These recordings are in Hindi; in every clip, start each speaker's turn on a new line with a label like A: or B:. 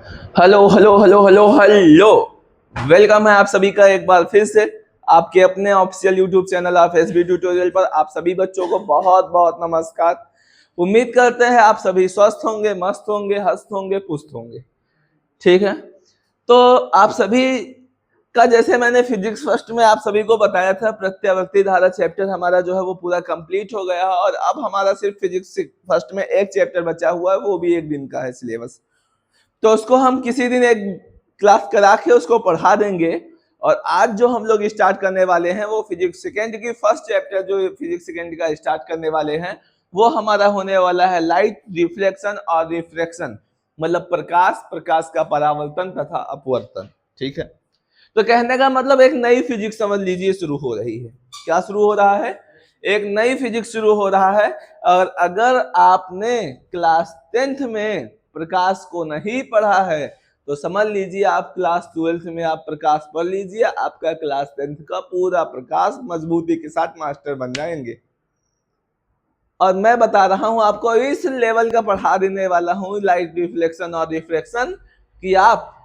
A: Hello hello hello hello hello. Welcome है आप सभी का एक बार फिर से आपके अपने official YouTube channel of SB tutorial पर। आप सभी बच्चों को बहुत बहुत नमस्कार। उम्मीद करते हैं आप सभी स्वस्थ होंगे, मस्त होंगे, हंसत होंगे, पुस्त होंगे। ठीक है, तो आप सभी का जैसे मैंने फिजिक्स फर्स्ट में आप सभी को बताया था, प्रत्यावर्ती धारा चैप्टर हमारा जो है वो पूरा कंप्लीट हो गया है और अब हमारा सिर्फ फिजिक्स फर्स्ट में एक चैप्टर बचा हुआ है, वो भी एक दिन का है सिलेबस। तो उसको हम किसी दिन एक क्लास करा के उसको पढ़ा देंगे। और आज जो हम लोग स्टार्ट करने वाले हैं वो फिजिक्स सेकेंड की फर्स्ट चैप्टर जो फिजिक्स सेकेंड का स्टार्ट करने वाले हैं वो हमारा होने वाला है लाइट रिफ्लेक्शन और रिफ्रैक्शन, मतलब प्रकाश, प्रकाश का परावर्तन तथा अपवर्तन। ठीक है, तो कहने का मतलब एक नई फिजिक्स समझ लीजिए शुरू हो रही है। क्या शुरू हो रहा है? एक नई फिजिक्स शुरू हो रहा है। और अगर आपने क्लास 10th में प्रकाश को नहीं पढ़ा है तो समझ लीजिए आप क्लास 12th में आप प्रकाश पढ़ लीजिए, आपका क्लास 10th का पूरा प्रकाश मजबूती के साथ मास्टर बन जाएंगे। और मैं बता रहा हूं आपको, इस लेवल का पढ़ा देने वाला हूं लाइट रिफ्लेक्शन और रिफ्रैक्शन कि आप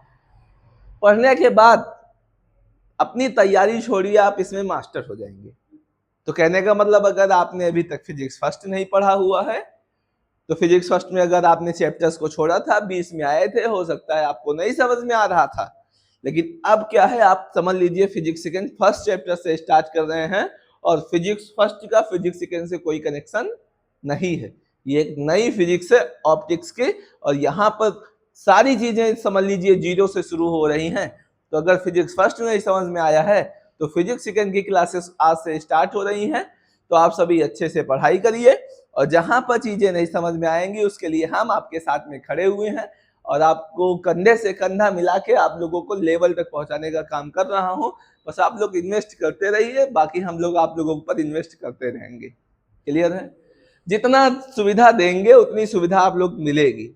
A: पढ़ने के बाद अपनी तैयारी छोड़िए, आप इसमें मास्टर हो जाएंगे। तो कहने का मतलब अगर आपने अभी तक फिजिक्स फर्स्ट नहीं पढ़ा हुआ है तो फिजिक्स फर्स्ट में अगर आपने चैप्टर्स को छोड़ा था, 20 में आए थे, हो सकता है आपको नहीं समझ में आ रहा था, लेकिन अब क्या है आप समझ लीजिए फिजिक्स सेकेंड फर्स्ट चैप्टर से स्टार्ट कर रहे हैं और फिजिक्स फर्स्ट का फिजिक्स सेकेंड से कोई कनेक्शन नहीं है। ये एक नई फिजिक्स है ऑप्टिक्स की और यहाँ पर सारी चीजें समझ लीजिए जीरो से शुरू हो रही हैं। तो अगर फिजिक्स फर्स्ट नहीं समझ में आया है तो फिजिक्स सेकेंड की क्लासेस आज से स्टार्ट हो रही हैं। तो आप सभी अच्छे से पढ़ाई करिए और जहां पर चीजें नहीं समझ में आएंगी उसके लिए हम आपके साथ में खड़े हुए हैं और आपको कंधे से कंधा मिला के आप लोगों को लेवल तक पहुंचाने का काम कर रहा हूं। बस आप लोग इन्वेस्ट करते रहिए, बाकी हम लोग आप लोगों पर इन्वेस्ट करते रहेंगे। क्लियर है? जितना सुविधा देंगे उतनी सुविधा आप लोग मिलेगी।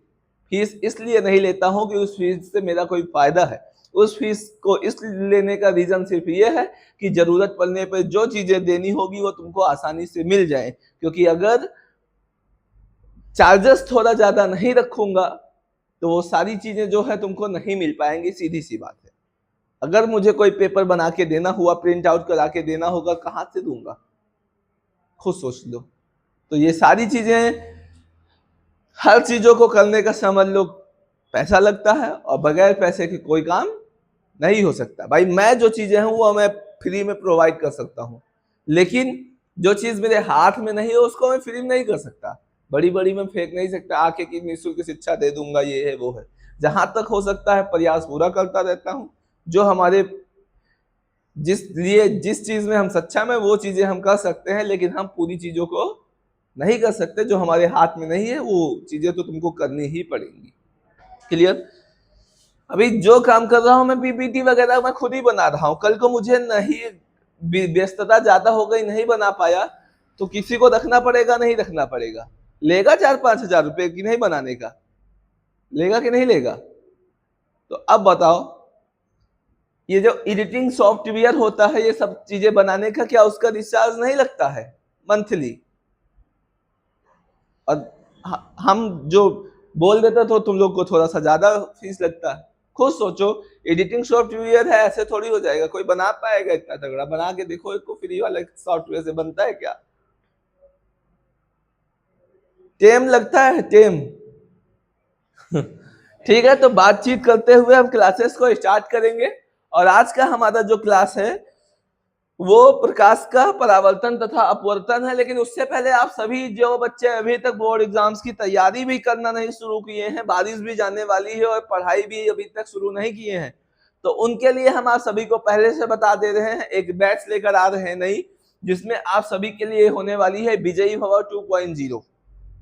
A: फीस इसलिए नहीं लेता हूं कि उस फीस से मेरा कोई फायदा है, उस फीस को इस लेने का रीजन सिर्फ ये है कि जरूरत पड़ने पर जो चीजें देनी होगी वो तुमको आसानी से मिल जाए। क्योंकि अगर चार्जेस थोड़ा ज्यादा नहीं रखूंगा तो वो सारी चीजें जो है तुमको नहीं मिल पाएंगी, सीधी सी बात है। अगर मुझे कोई पेपर बना के देना हुआ, प्रिंट आउट करा के देना होगा, कहां से दूंगा? खुद सोच लो। तो ये सारी चीजें, हर चीजों को करने का समझ लो पैसा लगता है और बगैर पैसे के कोई काम नहीं हो सकता। भाई मैं जो चीजें हूं वो मैं फ्री में प्रोवाइड कर सकता हूं, लेकिन जो चीज मेरे हाथ में नहीं है उसको मैं फ्री में नहीं कर सकता। बड़ी बड़ी मैं फेंक नहीं सकता आके कि निःशुल्क शिक्षा दे दूंगा, ये है वो है। जहां तक हो सकता है प्रयास पूरा करता रहता हूं। जो हमारे जिस चीज में हम सक्षम है वो चीजें हम कर सकते हैं, लेकिन हम पूरी चीजों को नहीं कर सकते। जो हमारे हाथ में नहीं है वो चीजें तो तुमको करनी ही पड़ेंगी। क्लियर? अभी जो काम कर रहा हूं मैं पीपीटी वगैरह मैं खुद ही बना रहा हूं। कल को मुझे नहीं, व्यस्तता ज्यादा हो गई, नहीं बना पाया तो किसी को रखना पड़ेगा, नहीं रखना पड़ेगा? लेगा 4-5 हजार रुपए की नहीं बनाने का? लेगा कि नहीं लेगा? तो अब बताओ, ये जो एडिटिंग सॉफ्टवेयर होता है ये सब चीजें बनाने का, क्या उसका रिचार्ज नहीं लगता है मंथली? और हम जो बोल देते तो तुम लोग को थोड़ा सा ज्यादा फीस लगता है। खुद सोचो, एडिटिंग सॉफ्टवेयर है, ऐसे थोड़ी हो जाएगा। कोई बना पाएगा इतना तगड़ा? बना के देखो, इसको फ्री वाले सॉफ्टवेयर से बनता है क्या? टेम लगता है, टेम। ठीक है, तो बातचीत करते हुए हम क्लासेस को स्टार्ट करेंगे। और आज का हमारा जो क्लास है वो प्रकाश का परावर्तन तथा अपवर्तन है। लेकिन उससे पहले आप सभी जो बच्चे अभी तक बोर्ड एग्जाम्स की तैयारी भी करना नहीं शुरू किए हैं, बारिश भी जाने वाली है और पढ़ाई भी अभी तक शुरू नहीं किए हैं, तो उनके लिए हम आप सभी को पहले से बता दे रहे हैं, एक बैच लेकर आ रहे हैं नई, जिसमें आप सभी के लिए होने वाली है विजयी भव 2.0।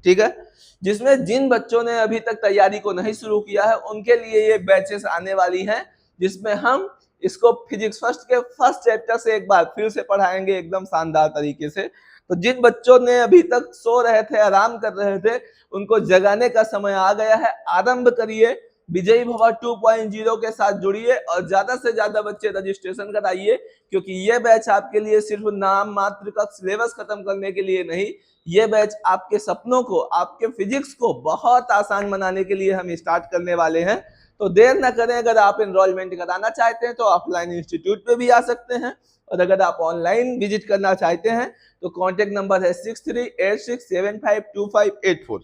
A: ठीक है, जिसमें जिन बच्चों ने अभी तक तैयारी को नहीं शुरू किया है उनके लिए ये बैचेस आने वाली हैं, जिसमें हम इसको फिजिक्स फर्स्ट के फर्स्ट चैप्टर से एक बार फिर से पढ़ाएंगे एकदम शानदार तरीके से। तो जिन बच्चों ने अभी तक सो रहे थे, आराम कर रहे थे, उनको जगाने का समय आ गया है। आरंभ करिए, विजयी भव 2.0 के साथ जुड़िए और ज्यादा से ज्यादा बच्चे रजिस्ट्रेशन कराइए, क्योंकि ये बैच आपके लिए सिर्फ नाम मात्र का सिलेबस खत्म करने के लिए नहीं, ये बैच आपके सपनों को, आपके फिजिक्स को बहुत आसान बनाने के लिए हम स्टार्ट करने वाले हैं। तो देर ना करें, अगर आप एनरोलमेंट कराना चाहते हैं तो ऑफलाइन इंस्टीट्यूट पे भी आ सकते हैं, और अगर आप ऑनलाइन विजिट करना चाहते हैं तो कॉन्टेक्ट नंबर है 6386752584।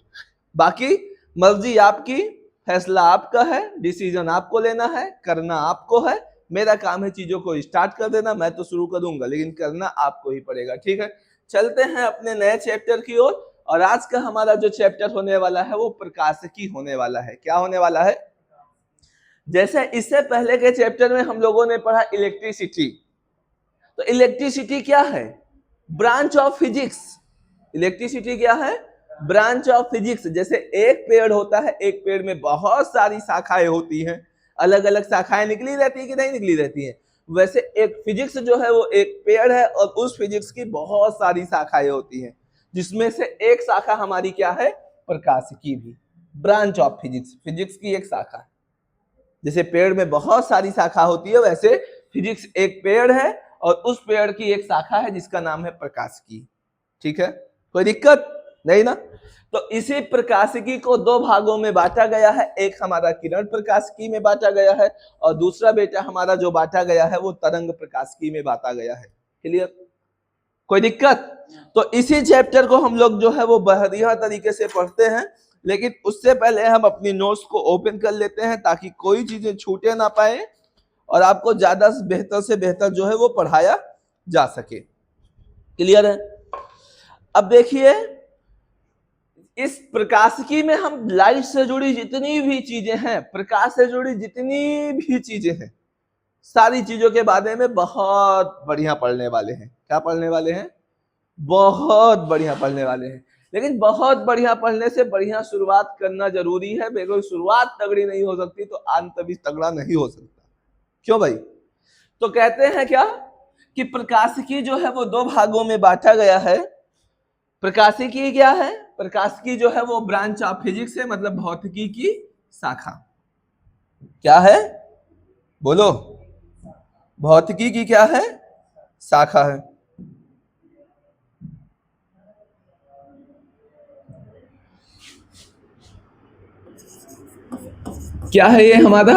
A: बाकी मर्जी आपकी, फैसला आपका है, डिसीजन आपको लेना है, करना आपको है। मेरा काम है चीजों को स्टार्ट कर देना, मैं तो शुरू करूंगा लेकिन करना आपको ही पड़ेगा। ठीक है, चलते हैं अपने नए चैप्टर की ओर। और आज का हमारा जो चैप्टर होने वाला है वो प्रकाशिकी होने वाला है। क्या होने वाला है? जैसे इससे पहले के चैप्टर में हम लोगों ने पढ़ा इलेक्ट्रिसिटी, तो इलेक्ट्रिसिटी क्या है? Branch of physics. इलेक्ट्रिसिटी क्या है? Branch of physics. जैसे एक पेड़ होता है, एक पेड़ में बहुत सारी शाखाएं होती हैं, अलग अलग शाखाएं निकली रहती है कि नहीं निकली रहती हैं, वैसे एक फिजिक्स जो है वो एक पेड़ है और उस फिजिक्स की बहुत सारी शाखाएं होती हैं, जिसमें से एक शाखा हमारी क्या है? प्रकाशिकी भी। ब्रांच ऑफ फिजिक्स, फिजिक्स की एक शाखा है। जैसे पेड़ में बहुत सारी शाखा होती है, वैसे फिजिक्स एक पेड़ है और उस पेड़ की एक शाखा है जिसका नाम है प्रकाशिकी। ठीक है, कोई दिक्कत नहीं ना? तो इसी प्रकाशिकी को दो भागों में बांटा गया है। एक हमारा किरण प्रकाशिकी में बांटा गया है और दूसरा बेटा हमारा जो बांटा गया है वो तरंग प्रकाशिकी में बांटा गया है। क्लियर? कोई दिक्कत? तो इसी चैप्टर को हम लोग जो है वो बढ़िया तरीके से पढ़ते हैं, लेकिन उससे पहले हम अपनी नोट्स को ओपन कर लेते हैं ताकि कोई चीजें छूटे ना पाए और आपको ज्यादा से बेहतर जो है वो पढ़ाया जा सके। क्लियर है? अब देखिए, इस प्रकाशिकी में हम लाइट से जुड़ी जितनी भी चीजें हैं, प्रकाश से जुड़ी जितनी भी चीजें हैं, सारी चीजों के बारे में बहुत बढ़िया पढ़ने वाले हैं। क्या पढ़ने वाले हैं? बहुत बढ़िया पढ़ने वाले हैं। लेकिन बहुत बढ़िया पढ़ने से बढ़िया शुरुआत करना जरूरी है। बेगर शुरुआत तगड़ी नहीं हो सकती तो अंत भी तगड़ा नहीं हो सकता। क्यों भाई? तो कहते हैं क्या कि प्रकाशिकी जो है वो दो भागों में बांटा गया है। प्रकाशिकी क्या है? प्रकाशिकी जो है वो ब्रांच ऑफ फिजिक्स है, मतलब भौतिकी की शाखा। क्या है? बोलो। भौतिकी की क्या है? शाखा है। क्या है ये हमारा?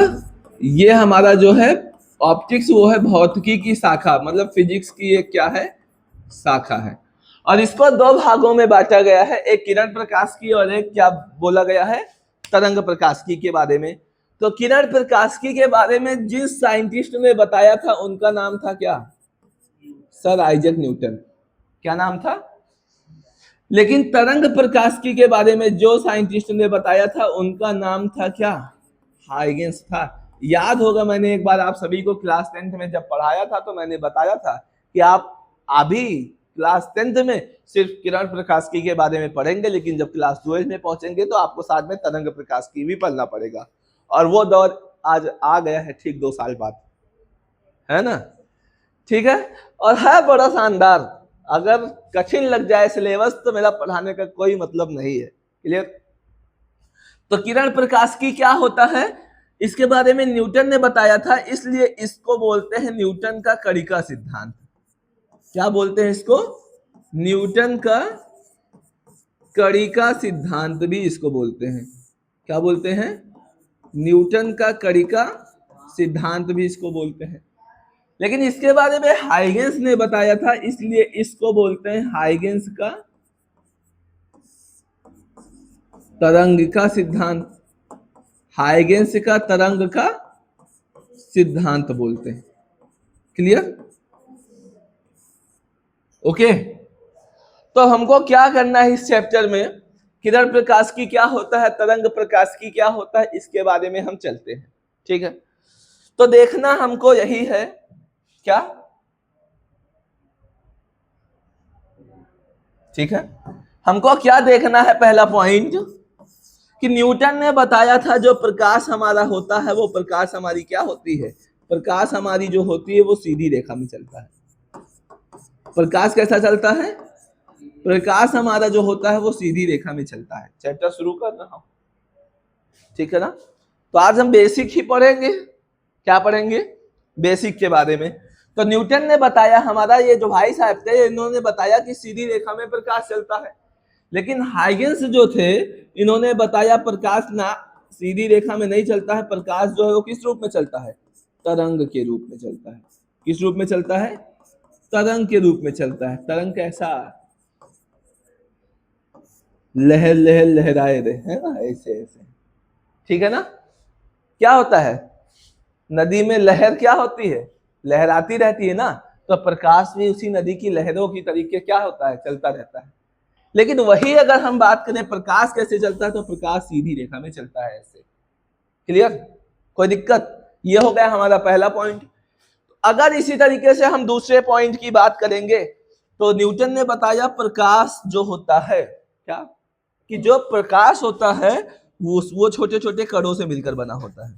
A: ये हमारा जो है ऑप्टिक्स, वो है भौतिकी की शाखा, मतलब फिजिक्स की एक क्या है? शाखा है। और इसको दो भागों में बांटा गया है, एक किरण प्रकाश की और एक क्या बोला गया है? तरंग प्रकाशिकी के बारे में। तो किरण प्रकाशिकी के बारे में जिस साइंटिस्ट ने बताया था उनका नाम था क्या? Sir Isaac Newton. क्या नाम था? लेकिन तरंग प्रकाशिकी के बारे में जो साइंटिस्ट ने बताया था उनका नाम था क्या? हाइगेंस था। याद होगा मैंने एक बार आप सभी को क्लास 10th में जब पढ़ाया था तो मैंने बताया था कि आप अभी क्लास 10th में सिर्फ किरण प्रकाशिकी के बारे में पढ़ेंगे, लेकिन जब क्लास 12 में पहुंचेंगे तो आपको साथ में तरंग प्रकाशिकी भी पढ़ना पड़ेगा। और वो दौर आज आ गया है, ठीक 2 साल बाद, है ना? ठीक है, और है बड़ा शानदार। अगर कठिन लग जाए सिलेबस तो मेरा पढ़ाने का कोई मतलब नहीं है। क्लियर? तो किरण प्रकाशिकी क्या होता है इसके बारे में न्यूटन ने बताया था, इसलिए इसको बोलते हैं न्यूटन का कणिका सिद्धांत। क्या बोलते हैं इसको? न्यूटन का कणिका सिद्धांत भी इसको बोलते हैं। क्या बोलते हैं? न्यूटन का कणिका सिद्धांत भी इसको बोलते हैं। लेकिन इसके बारे में हाइगेंस ने बताया था, इसलिए इसको बोलते हैं हाइगेंस का तरंग का सिद्धांत। हाइगेंस का तरंग का सिद्धांत बोलते हैं। क्लियर? ओके, तो हमको क्या करना है इस चैप्टर में? किरण प्रकाश की क्या होता है, तरंग प्रकाश की क्या होता है, इसके बारे में हम चलते हैं। ठीक है, तो देखना हमको यही है। क्या? ठीक है, हमको क्या देखना है? पहला पॉइंट कि न्यूटन ने बताया था जो प्रकाश हमारा होता है वो प्रकाश हमारी क्या होती है? प्रकाश हमारी जो होती है वो सीधी रेखा में चलता है। प्रकाश कैसा चलता है? प्रकाश हमारा जो होता है वो सीधी रेखा में चलता है। चैप्टर शुरू कर रहा हूं, ठीक है ना? तो आज हम बेसिक ही पढ़ेंगे। क्या पढ़ेंगे? बेसिक के बारे में। तो न्यूटन ने बताया, हमारा ये जो भाई साहब थे इन्होंने बताया कि सीधी रेखा में प्रकाश चलता है। लेकिन हाइगेंस जो थे इन्होंने बताया प्रकाश ना सीधी रेखा में नहीं चलता है। प्रकाश जो है वो किस रूप में चलता है? तरंग के रूप में चलता है। किस रूप में चलता है? तरंग के रूप में चलता है। तरंग कैसा? लहर लहर लहराए रहे, है ना, ऐसे ऐसे, ठीक है ना। क्या होता है? नदी में लहर क्या होती है? लहराती रहती है ना। तो प्रकाश भी उसी नदी की लहरों की तरीके क्या होता है? चलता रहता है। लेकिन वही अगर हम बात करें प्रकाश कैसे चलता है, तो प्रकाश सीधी रेखा में चलता है, ऐसे। क्लियर? कोई दिक्कत? ये हो गया हमारा पहला पॉइंट। अगर इसी तरीके से हम दूसरे पॉइंट की बात करेंगे, तो न्यूटन ने बताया प्रकाश जो होता है, क्या कि जो प्रकाश होता है वो छोटे छोटे कणों से मिलकर बना होता है।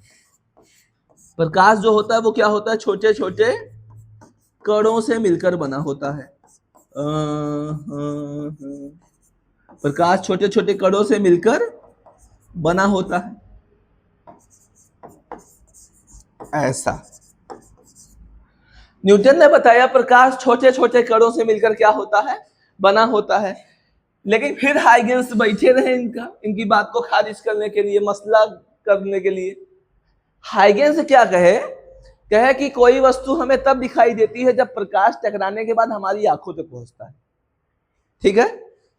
A: प्रकाश जो होता है वो क्या होता है? छोटे छोटे कणों से मिलकर बना होता है। प्रकाश छोटे छोटे कणों से मिलकर बना होता है, ऐसा। न्यूटन ने बताया प्रकाश छोटे छोटे कणों से मिलकर क्या होता है? बना होता है। लेकिन फिर हाइगेंस बैठे रहे इनकी बात को खारिज करने के लिए, मसला करने के लिए। हाइगेंस क्या कहे कि कोई वस्तु हमें तब दिखाई देती है जब प्रकाश टकराने के बाद हमारी आंखों तक पहुंचता है। ठीक है?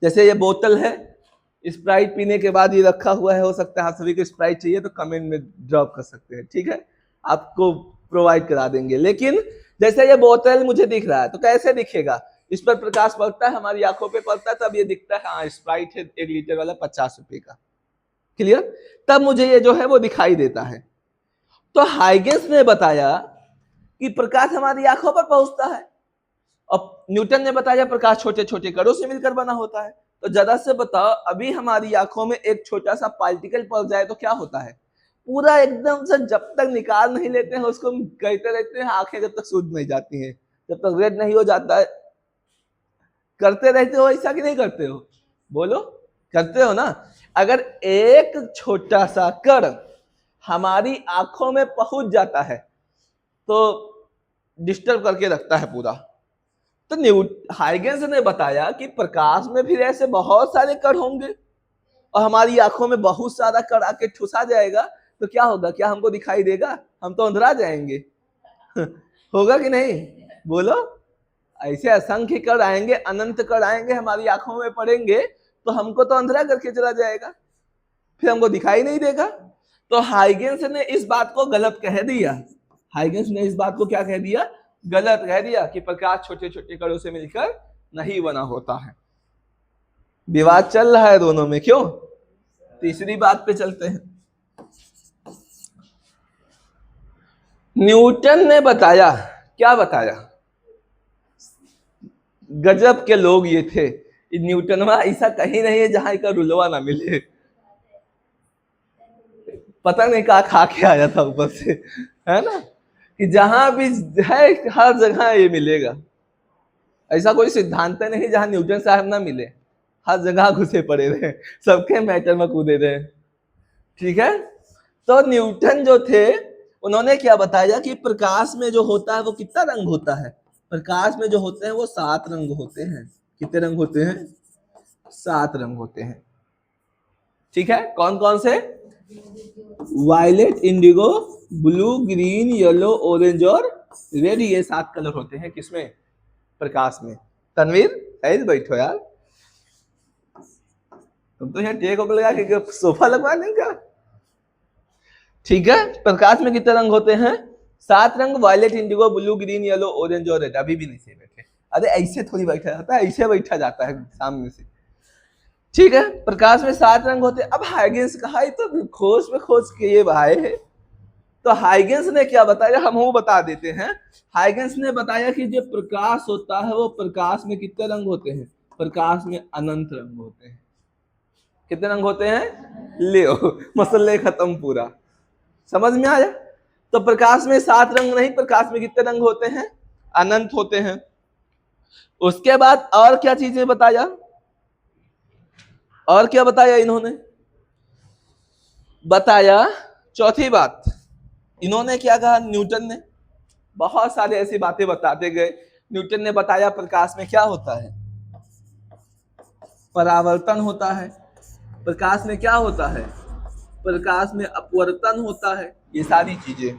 A: जैसे ये बोतल है, स्प्राइट पीने के बाद ये रखा हुआ है, हो सकता है आप सभी को स्प्राइट चाहिए तो कमेंट में ड्रॉप कर सकते हैं, ठीक है, आपको प्रोवाइड करा देंगे। लेकिन जैसे ये बोतल मुझे दिख रहा है, तो कैसे दिखेगा? इस पर प्रकाश पड़ता है, हमारी आंखों पे पड़ता है, तब ये दिखता है हाँ स्प्राइट है 1 लीटर वाला 50 रुपए का। क्लियर? तब मुझे ये जो है वो दिखाई देता है। तो हाइगेंस ने बताया कि प्रकाश हमारी आंखों पर पहुंचता है, और न्यूटन ने बताया प्रकाश छोटे छोटे कणों से मिलकर बना होता है। तो जरा से बताओ, अभी हमारी आंखों में एक छोटा सा पार्टिकल पड़ जाए तो क्या होता है? पूरा एकदम से जब तक निकाल नहीं लेते हैं उसको हम कहते रहते हैं आंखें जब तक सूज नहीं जाती हैं, जब तक रेड नहीं हो जाता है। करते रहते हो ऐसा कि नहीं करते हो? बोलो, करते हो ना। अगर एक छोटा सा कण हमारी आंखों में पहुंच जाता है तो डिस्टर्ब करके रखता है पूरा। तो हाइगेंस ने बताया कि प्रकाश में फिर ऐसे बहुत सारे कण होंगे और हमारी आंखों में बहुत सारा कण आके ठुसा जाएगा, तो क्या होगा? क्या हमको दिखाई देगा? हम तो अंधेरा जाएंगे। होगा कि नहीं? बोलो। ऐसे असंख्य कण आएंगे, अनंत कण आएंगे, हमारी आंखों में पड़ेंगे तो हमको तो अंधेरा करके चला जाएगा, फिर हमको दिखाई नहीं देगा। तो हाइगेंस ने इस बात को गलत कह दिया। हाइगेंस ने इस बात को क्या कह दिया? गलत कह दिया कि प्रकाश छोटे छोटे कणों से मिलकर नहीं बना होता है। विवाद चल रहा है दोनों में, क्यों? तीसरी बात पे चलते हैं। न्यूटन ने बताया, क्या बताया? गजब के लोग ये थे। न्यूटन ऐसा कहीं नहीं है जहां का रुलवा ना मिले। पता नहीं कहा खा के आया था ऊपर से, है ना, कि जहां भी है हर जगह ये मिलेगा। ऐसा कोई सिद्धांत नहीं जहां न्यूटन साहब ना मिले, हर जगह घुसे पड़े रहे, सबके मैटर में कूदे रहे। ठीक है? तो न्यूटन जो थे उन्होंने क्या बताया कि प्रकाश में जो होता है वो कितना रंग होता है? प्रकाश में जो होते हैं वो 7 रंग होते हैं। कितने रंग होते हैं? 7 रंग होते हैं। ठीक है? कौन कौन से? Violet, indigo, blue, green, yellow, orange और रेड, ये 7 कलर होते हैं किसमें? प्रकाश में। तनवीर सही बैठो यार, तुम तो यहाँ टेक लगा के सोफा लगवा लेंगे। ठीक है? प्रकाश में कितने रंग होते हैं? 7 रंग। Violet, indigo, blue, green, yellow, orange और रेड। अभी भी नहीं से बैठे, अरे ऐसे थोड़ी बैठा जाता है, ऐसे बैठा जाता है सामने से। ठीक है? प्रकाश में 7 रंग होते हैं। अब हाइगेंस कहा तो खोज में खोज के ये भाई है। तो हाइगेंस ने क्या बताया, हम वो बता देते हैं। हाइगेंस ने बताया कि जो प्रकाश होता है वो प्रकाश में कितने रंग होते हैं? प्रकाश में अनंत रंग होते हैं। कितने रंग होते हैं? लियो, मसले खत्म पूरा। समझ में आया? तो प्रकाश में 7 रंग नहीं, प्रकाश में कितने रंग होते हैं? अनंत होते हैं। उसके बाद और क्या चीजें बताया? और क्या बताया इन्होंने? बताया चौथी बात, इन्होंने क्या कहा? न्यूटन ने बहुत सारे ऐसी बातें बताते गए। न्यूटन ने बताया प्रकाश में क्या होता है? परावर्तन होता है। प्रकाश में क्या होता है? प्रकाश में अपवर्तन होता है। ये सारी चीजें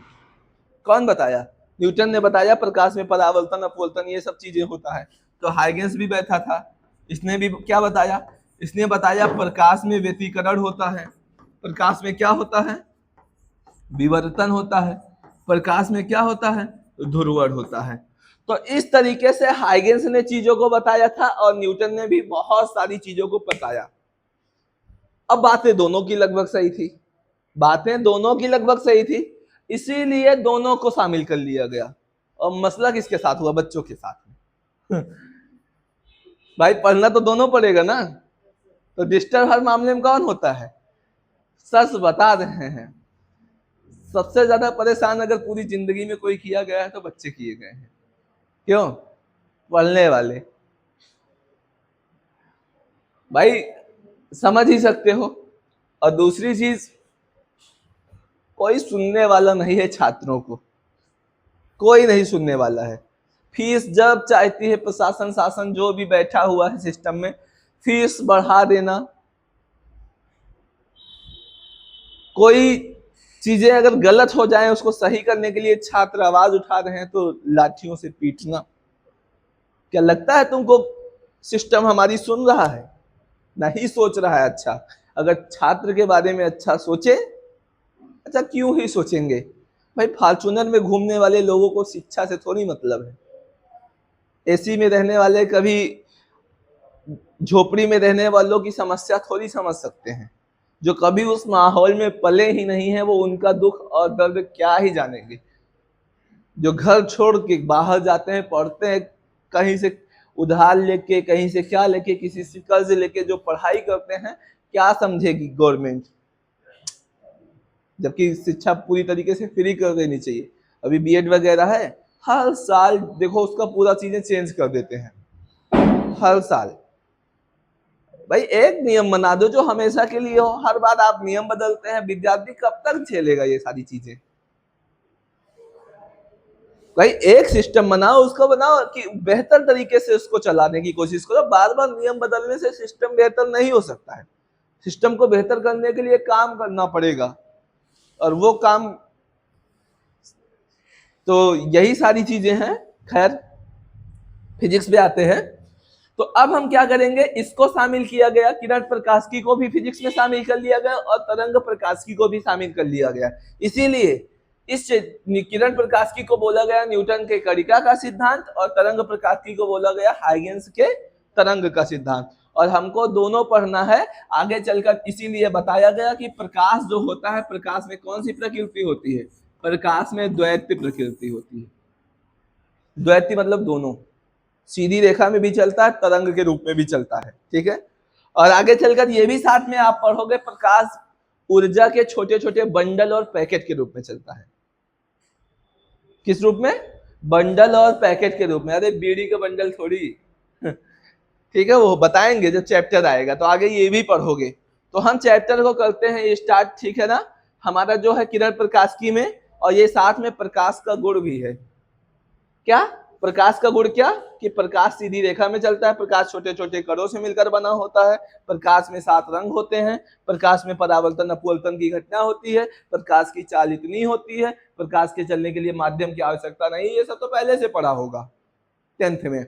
A: कौन बताया? न्यूटन ने बताया। प्रकाश में परावर्तन अपवर्तन ये सब चीजें होता है। तो हाइगेंस भी बैठा था, इसने भी क्या बताया? इसने बताया प्रकाश में व्यतिकरण होता है, प्रकाश में क्या होता है? विवर्तन होता है, प्रकाश में क्या होता है? ध्रुवण होता है। तो इस तरीके से हाइगेंस ने चीजों को बताया था और न्यूटन ने भी बहुत सारी चीजों को बताया। अब बातें दोनों की लगभग सही थी, बातें दोनों की लगभग सही थी, इसीलिए दोनों को शामिल कर लिया गया। और मसला किसके साथ हुआ? बच्चों के साथ में। भाई पढ़ना तो दोनों पड़ेगा ना, तो डिस्टर्ब हर मामले में कौन होता है? सच बता रहे हैं, सबसे ज्यादा परेशान अगर पूरी जिंदगी में कोई किया गया है तो बच्चे किए गए हैं। क्यों? पढ़ने वाले। भाई समझ ही सकते हो। और दूसरी चीज, कोई सुनने वाला नहीं है छात्रों को, कोई नहीं सुनने वाला है। फीस जब चाहती है प्रशासन शासन जो भी बैठा हुआ है सिस्टम में, फीस बढ़ा देना, कोई चीजें अगर गलत हो जाए उसको सही करने के लिए छात्र आवाज उठा रहे हैं तो लाठियों से पीटना। क्या लगता है तुमको सिस्टम हमारी सुन रहा है? नहीं सोच रहा है अच्छा। अगर छात्र के बारे में अच्छा सोचे, अच्छा क्यों ही सोचेंगे? भाई फॉर्च्यूनर में घूमने वाले लोगों को शिक्षा से थोड़ी मतलब है। एसी में रहने वाले कभी झोपड़ी में रहने वालों की समस्या थोड़ी समझ सकते हैं। जो कभी उस माहौल में पले ही नहीं है वो उनका दुख और दर्द क्या ही जानेंगे। जो घर छोड़ के बाहर जाते हैं, पढ़ते हैं, कहीं से उधार लेके, कहीं से क्या लेके, किसी से कर्ज लेके जो पढ़ाई करते हैं, क्या समझेगी गवर्नमेंट? जबकि शिक्षा पूरी तरीके से फ्री कर देनी चाहिए। अभी बीएड वगैरह है, हर साल देखो उसका पूरा चीजें चेंज कर देते हैं हर साल। भाई एक नियम बना दो जो हमेशा के लिए हो। हर बार आप नियम बदलते हैं, विद्यार्थी कब तक झेलेगा ये सारी चीजें? भाई एक सिस्टम बनाओ, उसको बनाओ कि बेहतर तरीके से उसको चलाने की कोशिश करो। बार बार नियम बदलने से सिस्टम बेहतर नहीं हो सकता है। सिस्टम को बेहतर करने के लिए काम करना पड़ेगा, और वो काम तो यही सारी चीजें हैं। खैर फिजिक्स पे आते हैं। तो अब हम क्या करेंगे, इसको शामिल किया गया, किरण प्रकाशिकी को भी फिजिक्स में शामिल कर लिया गया और तरंग प्रकाशिकी को भी शामिल कर लिया गया। इसीलिए इस किरण प्रकाशिकी को बोला गया न्यूटन के कणिका का सिद्धांत और तरंग प्रकाशिकी को बोला गया हाइगेंस के तरंग का सिद्धांत। और हमको दोनों पढ़ना है आगे चलकर। इसीलिए बताया गया कि प्रकाश जो होता है, प्रकाश में कौन सी प्रकृति होती है? प्रकाश में द्वैत प्रकृति होती है। द्वैत मतलब दोनों, सीधी रेखा में भी चलता है, तरंग के रूप में भी चलता है। ठीक है। और आगे चलकर ये भी साथ में आप पढ़ोगे, प्रकाश ऊर्जा के छोटे छोटे बंडल और पैकेट के रूप में चलता है। किस रूप में? बंडल और पैकेट के रूप में। अरे बीड़ी का बंडल थोड़ी। ठीक है, वो बताएंगे जब चैप्टर आएगा, तो आगे ये भी पढ़ोगे। तो हम चैप्टर को करते हैं स्टार्ट। ठीक है ना। हमारा जो है किरण प्रकाशिकी में, और ये साथ में प्रकाश का गुण भी है। क्या प्रकाश का गुण? क्या कि प्रकाश सीधी रेखा में चलता है, प्रकाश छोटे छोटे कणों से मिलकर बना होता है, प्रकाश में 7 रंग होते हैं, प्रकाश में परावर्तन अपवर्तन की घटना होती है, प्रकाश की चाल इतनी होती है, प्रकाश के चलने के लिए माध्यम की आवश्यकता नहीं। ये सब तो पहले से पढ़ा होगा 10th में।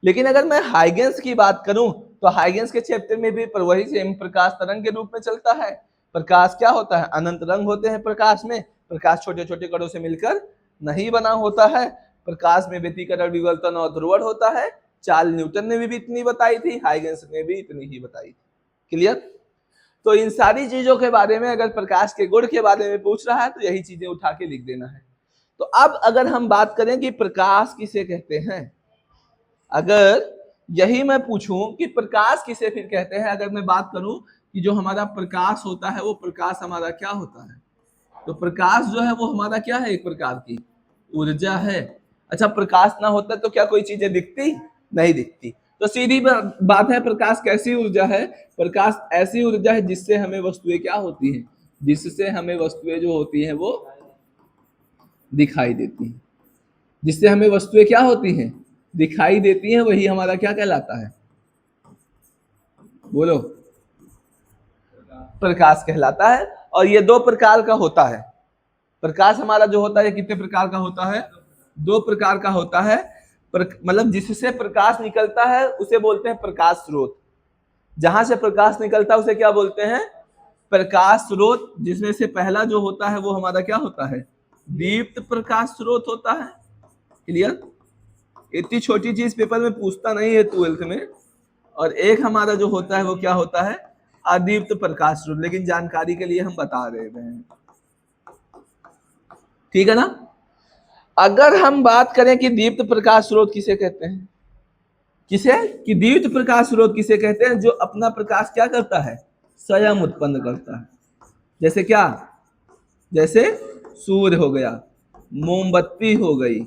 A: लेकिन अगर मैं हाइगेंस की बात करूं तो हाइगेंस के चैप्टर में भी वही सेम प्रकाश तरंग के रूप में चलता है। प्रकाश क्या होता है? अनंत रंग होते हैं प्रकाश में, प्रकाश छोटे छोटे कणों से मिलकर नहीं बना होता है, प्रकाश में व्यतिकरण विवर्तन और ध्रुवण होता है। चाल न्यूटन ने भी इतनी बताई थी, हाइगेंस ने भी इतनी ही बताई थी। क्लियर? तो इन सारी चीजों के बारे में अगर प्रकाश के गुण के बारे में पूछ रहा है तो यही चीजें उठा के लिख देना है। तो अब अगर हम बात करें कि प्रकाश किसे कहते हैं, अगर यही मैं पूछूं कि प्रकाश किसे फिर कहते हैं, अगर मैं बात करूं कि जो हमारा प्रकाश होता है वो प्रकाश हमारा क्या होता है, तो प्रकाश जो है वो हमारा क्या है? एक प्रकार की ऊर्जा है। अच्छा, प्रकाश ना होता तो क्या कोई चीजें दिखती? नहीं दिखती। तो सीधी बात है, प्रकाश कैसी ऊर्जा है? प्रकाश ऐसी ऊर्जा है जिससे हमें वस्तुएं क्या होती हैं? जिससे हमें वस्तुएं जो होती हैं वो दिखाई देती हैं। जिससे हमें वस्तुएं क्या होती हैं? दिखाई देती हैं। वही हमारा क्या कहलाता है? बोलो। प्रकाश कहलाता है। और ये 2 प्रकार का होता है। प्रकाश हमारा जो होता है कितने प्रकार का होता है? 2 प्रकार का होता है। मतलब जिससे प्रकाश निकलता है उसे बोलते हैं प्रकाश स्रोत। जहां से प्रकाश निकलता है उसे क्या बोलते हैं? प्रकाश स्रोत। जिसमें से पहला जो होता है वो हमारा क्या होता है? दीप्त प्रकाश स्रोत होता है। क्लियर? इतनी छोटी चीज पेपर में पूछता नहीं है 12th में। और एक हमारा जो होता है वो क्या होता है? अदीप्त प्रकाश स्रोत। लेकिन जानकारी के लिए हम बता रहे हैं, ठीक है ना। अगर हम बात करें कि दीप्त प्रकाश स्रोत किसे कहते हैं, किसे कि दीप्त प्रकाश स्रोत किसे कहते हैं? जो अपना प्रकाश क्या करता है? स्वयं उत्पन्न करता है। जैसे क्या? जैसे सूर्य हो गया, मोमबत्ती हो गई,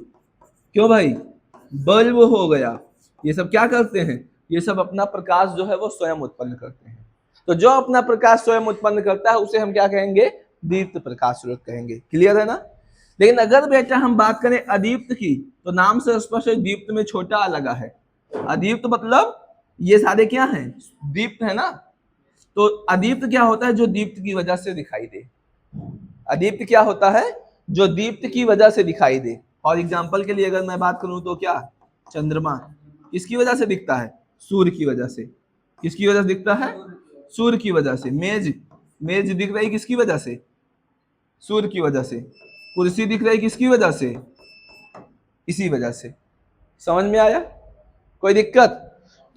A: क्यों भाई, बल्ब हो गया, ये सब क्या करते हैं? ये सब अपना प्रकाश जो है वो स्वयं उत्पन्न करते हैं। तो जो अपना प्रकाश स्वयं उत्पन्न करता है उसे हम क्या कहेंगे? दीप्त प्रकाश स्रोत कहेंगे। क्लियर है ना। लेकिन अगर बेटा हम बात करें अदीप्त की, तो नाम से स्पष्ट है दीप्त में छोटा आ लगा है। अदीप्त मतलब ये सारे क्या हैं? दीप्त है ना। तो अदीप्त क्या होता है? जो दीप्त की वजह से दिखाई दे। अदीप्त क्या होता है? जो दीप्त की वजह से दिखाई दे। और एग्जांपल के लिए अगर मैं बात करूं तो क्या? चंद्रमा किसकी वजह से दिखता है? सूर्य की वजह से। किसकी वजह से दिखता है? सूर्य की वजह से। मेज, मेज दिख रही किसकी वजह से? सूर्य की वजह से। कुर्सी दिख रही किसकी वजह से? इसी वजह से। समझ में आया? कोई दिक्कत?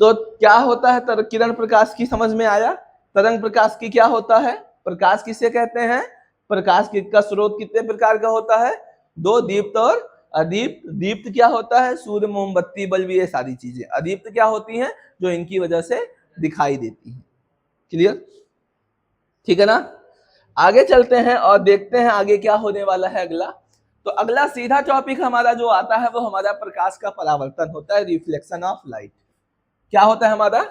A: तो क्या होता है किरण प्रकाश की? समझ में आया? तरंग प्रकाश की क्या होता है? प्रकाश किसे कहते हैं? प्रकाश का स्रोत कितने प्रकार का होता है? 2, दीप्त और अदीप्त। दीप्त क्या होता है? सूर्य, मोमबत्ती, बल्ब, ये सारी चीजें। अदीप्त क्या होती हैं? जो इनकी वजह से दिखाई देती हैं। क्लियर? ठीक है ना। आगे चलते हैं और देखते हैं आगे क्या होने वाला है अगला। तो अगला सीधा टॉपिक हमारा जो आता है वो हमारा प्रकाश का परावर्तन होता है, रिफ्लेक्शन ऑफ लाइट। क्या होता है हमारा?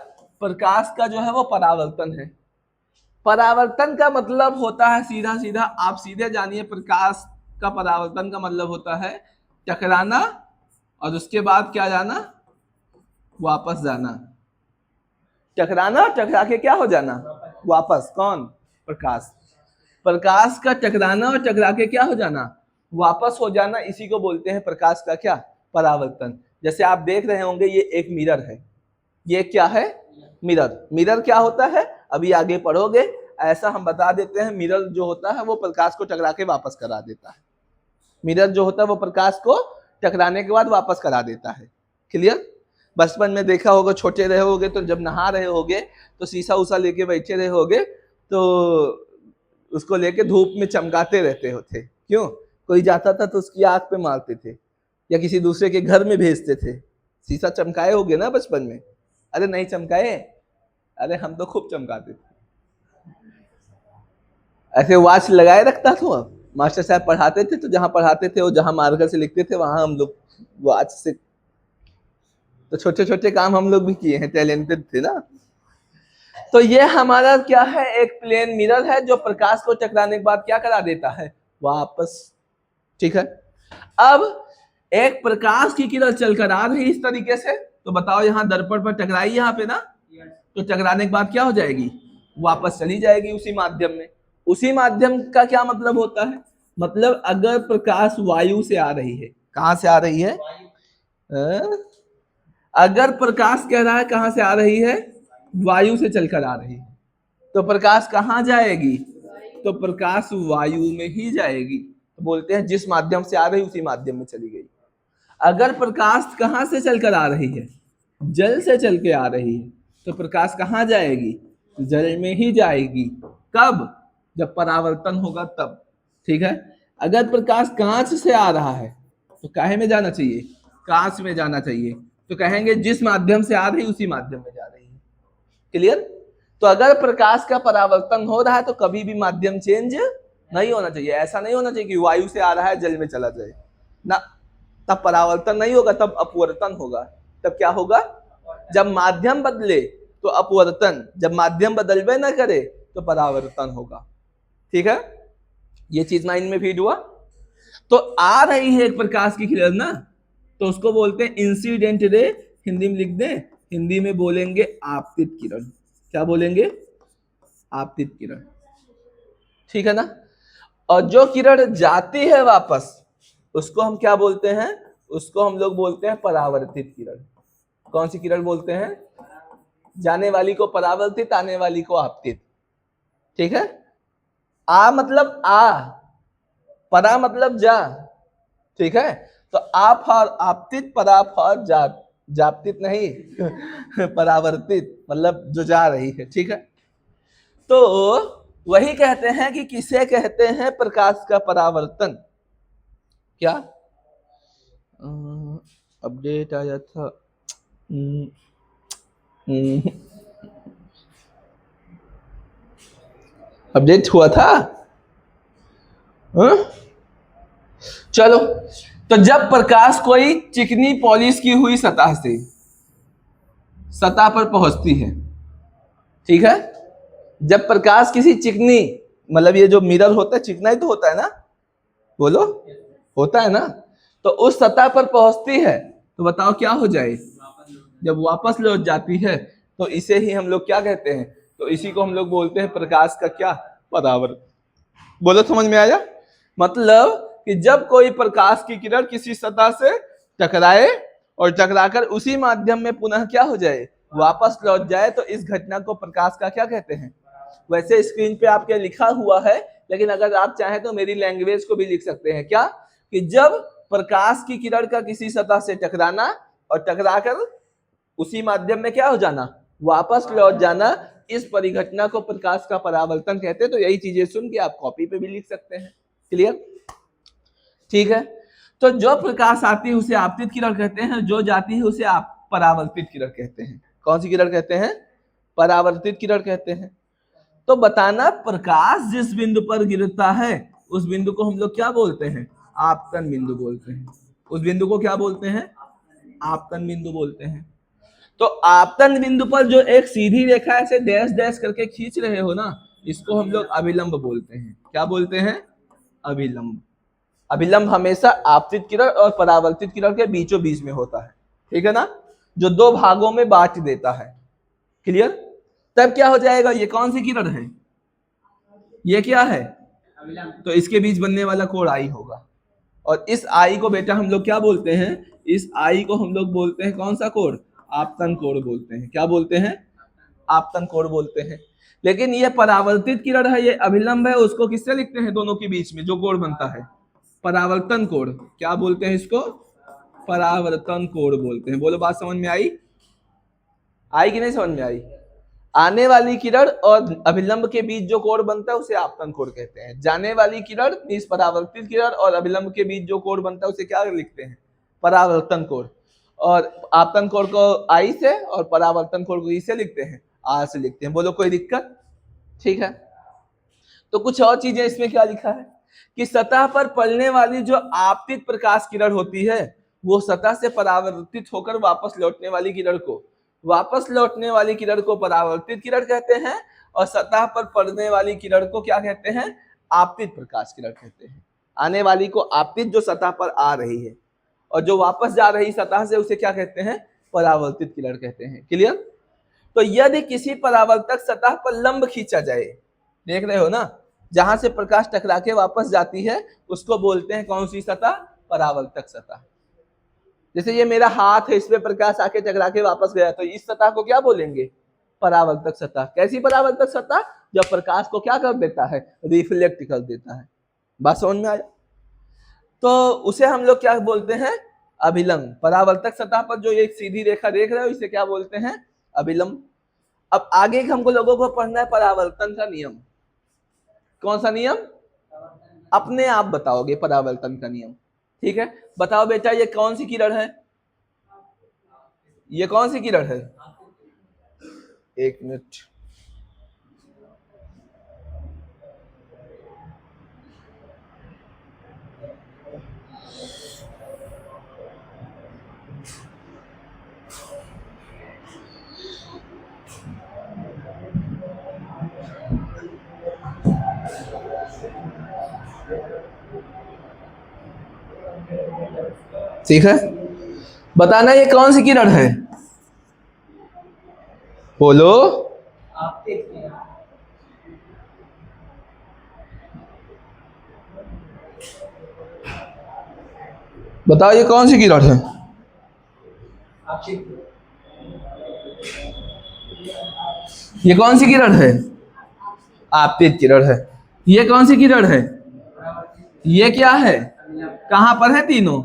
A: प्रकाश का जो है वो परावर्तन है। परावर्तन का मतलब होता है सीधा सीधा, आप सीधे जानिए, प्रकाश का परावर्तन का मतलब होता है टकराना और उसके बाद क्या जाना? वापस जाना। टकराना, टकरा के क्या हो जाना? वापस। कौन? प्रकाश। प्रकाश का टकराना और टकरा के क्या हो जाना? वापस हो जाना। इसी को बोलते हैं प्रकाश का क्या? परावर्तन। जैसे आप देख रहे होंगे ये एक मिरर है। ये क्या है? मिरर। मिरर क्या होता है? अभी आगे पढ़ोगे। ऐसा हम बता देते हैं, मिरर जो होता है वो प्रकाश को टकरा के वापस करा देता है। मिरर जो होता है वो प्रकाश को टकराने के बाद वापस करा देता है। क्लियर? बचपन में देखा होगा, छोटे रहे होगे तो जब नहा रहे होगे तो शीशा उषा लेके बैठे रहे होगे तो उसको लेके धूप में चमकाते रहते होते। क्यों? कोई जाता था तो उसकी आंख पे मारते थे या किसी दूसरे के घर में भेजते थे। शीशा चमकाए होगे ना बचपन में? अरे नहीं चमकाए? अरे हम तो खूब चमकाते थे। ऐसे वॉच लगाए रखता था, मास्टर साहब पढ़ाते थे तो जहां पढ़ाते थे और जहां मार्कर से लिखते थे वहां हम लोग वॉच से, तो छोटे छोटे काम हम लोग भी किए हैं, टैलेंटेड थे ना। तो ये हमारा क्या है? एक प्लेन मिरर है जो प्रकाश को टकराने के बाद क्या करा देता है? वापस। ठीक है। अब एक प्रकाश की किरण चलकर आ रही इस तरीके से, तो बताओ यहाँ दर्पण पर टकराई यहाँ पे ना, तो टकराने के बाद क्या हो जाएगी? वापस चली जाएगी उसी माध्यम में। उसी माध्यम का क्या मतलब होता है? मतलब अगर प्रकाश वायु से आ रही है, कहां से आ रही है? अगर प्रकाश कह रहा है कहां से आ रही है? वायु से चलकर आ रही है, तो प्रकाश कहां जाएगी? तो प्रकाश वायु में ही जाएगी। तो बोलते हैं जिस माध्यम से आ रही उसी माध्यम में चली गई। अगर प्रकाश कहां से चलकर आ रही है? जल से चल के आ रही है, तो प्रकाश कहां जाएगी? जल में ही जाएगी। कब? जब परावर्तन होगा तब। ठीक है। अगर प्रकाश कांच से आ रहा है तो काहे में जाना चाहिए? कांच में जाना चाहिए। तो कहेंगे जिस माध्यम से आ रही उसी माध्यम में जा रही है। क्लियर? तो अगर प्रकाश का परावर्तन हो रहा है तो कभी भी माध्यम चेंज नहीं होना चाहिए। ऐसा नहीं होना चाहिए कि वायु से आ रहा है जल में चला जाए ना, तब परावर्तन नहीं होगा, तब अपवर्तन होगा। तब क्या होगा? जब माध्यम बदले तो अपवर्तन, जब माध्यम बदलवे ना करे तो परावर्तन होगा। ठीक है। ये चीज माइंड में फीड हुआ। तो आ रही है एक प्रकाश की किरण ना, तो उसको बोलते हैं इंसिडेंट रे। हिंदी में लिख दें, हिंदी में बोलेंगे आपतित किरण। क्या बोलेंगे? आपतित किरण। ठीक है ना। और जो किरण जाती है वापस, उसको हम क्या बोलते हैं? उसको हम लोग बोलते हैं परावर्तित किरण। कौन सी किरण बोलते हैं? जाने वाली को परावर्तित, आने वाली को आपतित। ठीक है। आ मतलब आ, परा मतलब जा। ठीक है। तो आप और आपतित, पराप और जापतित नहीं परावर्तित मतलब जो जा रही है। ठीक है। तो वही कहते हैं कि किसे कहते हैं प्रकाश का परावर्तन। क्या अपडेट आया था? अपडेट हुआ था? चलो, तो जब प्रकाश कोई चिकनी पॉलिश की हुई सतह से सतह पर पहुंचती है, ठीक है, जब प्रकाश किसी चिकनी, मतलब ये जो मिरर होता है चिकना ही तो होता है ना, बोलो, होता है ना, तो उस सतह पर पहुंचती है तो बताओ क्या हो जाए? जब वापस लौट जाती है तो इसे ही हम लोग क्या कहते हैं? तो इसी को हम लोग बोलते हैं प्रकाश का क्या? परावर्तन। बोलो, समझ में आया? मतलब कि जब कोई प्रकाश की किरण किसी सतह से टकराए और टकराकर उसी माध्यम में पुनः क्या हो जाए? वापस लौट जाए, तो इस घटना को प्रकाश का क्या कहते हैं? वैसे स्क्रीन पे आपके लिखा हुआ है, लेकिन अगर आप चाहें तो मेरी लैंग्वेज को भी लिख सकते हैं। क्या? कि जब प्रकाश की किरण का किसी सतह से टकराना और टकराकर उसी माध्यम में क्या हो जाना? वापस लौट जाना, इस परिघटना को प्रकाश का परावर्तन कहते हैं। तो यही चीजें सुन के आप कॉपी पे भी लिख सकते हैं। क्लियर? ठीक है। तो जो प्रकाश आती है उसे आपतित किरण कहते हैं, जो जाती है उसे आप परावर्तित किरण कहते हैं। कौन सी किरण कहते हैं? परावर्तित किरण कहते हैं। तो बताना, प्रकाश जिस बिंदु पर गिरता है उस बिंदु को हम लोग क्या बोलते हैं? आपतन बिंदु बोलते हैं। उस बिंदु को क्या बोलते हैं? आपतन बिंदु बोलते हैं। तो आपतन बिंदु पर जो एक सीधी रेखा ऐसे डैश डैश करके खींच रहे हो ना, इसको हम लोग अभिलंब बोलते हैं। क्या बोलते हैं? अभिलंब। अभिलंब हमेशा आपतित किरण और परावर्तित किरण के बीचों बीच में होता है। ठीक है ना, जो दो भागों में बांट देता है। क्लियर? तब क्या हो जाएगा? ये कौन सी किरण है? ये क्या है? तो इसके बीच बनने वाला कोण आई होगा। और इस आई को बेटा हम लोग क्या बोलते हैं? इस आई को हम लोग बोलते हैं कौन सा कोण? आपतन कोण बोलते हैं। क्या बोलते हैं? आपतन कोण बोलते हैं। लेकिन ये परावर्तित किरण है, ये अभिलंब है, उसको किससे लिखते हैं? दोनों के बीच में जो कोण बनता है, परावर्तन कोण। क्या बोलते हैं इसको? परावर्तन कोण बोलते हैं। बोलो, बात समझ में आई? आई कि नहीं समझ में आई? आने वाली किरण और अभिलंब के बीच जो कोण बनता है उसे आपतन कोण कहते हैं। जाने वाली किरण, इस परावर्तित किरण और अभिलंब के बीच जो कोण बनता है उसे क्या लिखते हैं? परावर्तन कोण। और आपतन कोण को आई से और परावर्तन कोण को ई से लिखते हैं, आर से लिखते हैं। बोलो, कोई दिक्कत? ठीक है। तो कुछ और चीजें इसमें क्या लिखा है कि सतह पर पड़ने वाली जो आपतित प्रकाश किरण होती है वो सतह से परावर्तित होकर वापस लौटने वाली किरण को परावर्तित किरण कहते हैं, और सतह पर पड़ने वाली किरण को क्या कहते हैं? आपतित प्रकाश किरण कहते हैं। आने वाली को आपतित, जो सतह पर आ रही है, और जो वापस जा रही सतह से उसे क्या कहते हैं? परावर्तित किरण कहते हैं। क्लियर? तो यदि किसी परावर्तक सतह पर लंब खींचा जाए, देख रहे हो ना, जहां से प्रकाश टकरा के वापस जाती है उसको बोलते हैं कौन सी सतह? परावर्तक सतह। जैसे ये मेरा हाथ है, इसमें प्रकाश आके टकरा के वापस गया, तो इस सतह को क्या बोलेंगे? परावर्तक सतह। कैसी परावर्तक सतह? जब प्रकाश को क्या कर देता है? रिफ्लेक्ट कर देता है। बात समझ में आया? तो उसे हम लोग क्या बोलते हैं? अभिलंब। परावर्तक सतह पर जो एक सीधी रेखा देख रहे हो इसे क्या बोलते हैं? अभिलंब। अब आगे हमको लोगों को पढ़ना है परावर्तन का नियम। कौन सा नियम? अपने आप बताओगे परावर्तन का नियम। ठीक है, बताओ बेटा, ये कौन सी किरण है? ये कौन सी किरण है? एक मिनट। ठीक है, बताना ये कौन सी किरण है? बोलो। बताओ ये कौन सी किरण है? ये कौन सी किरण है? आपतित किरण है। ये कौन सी किरण है? ये क्या है? कहां पर है तीनों?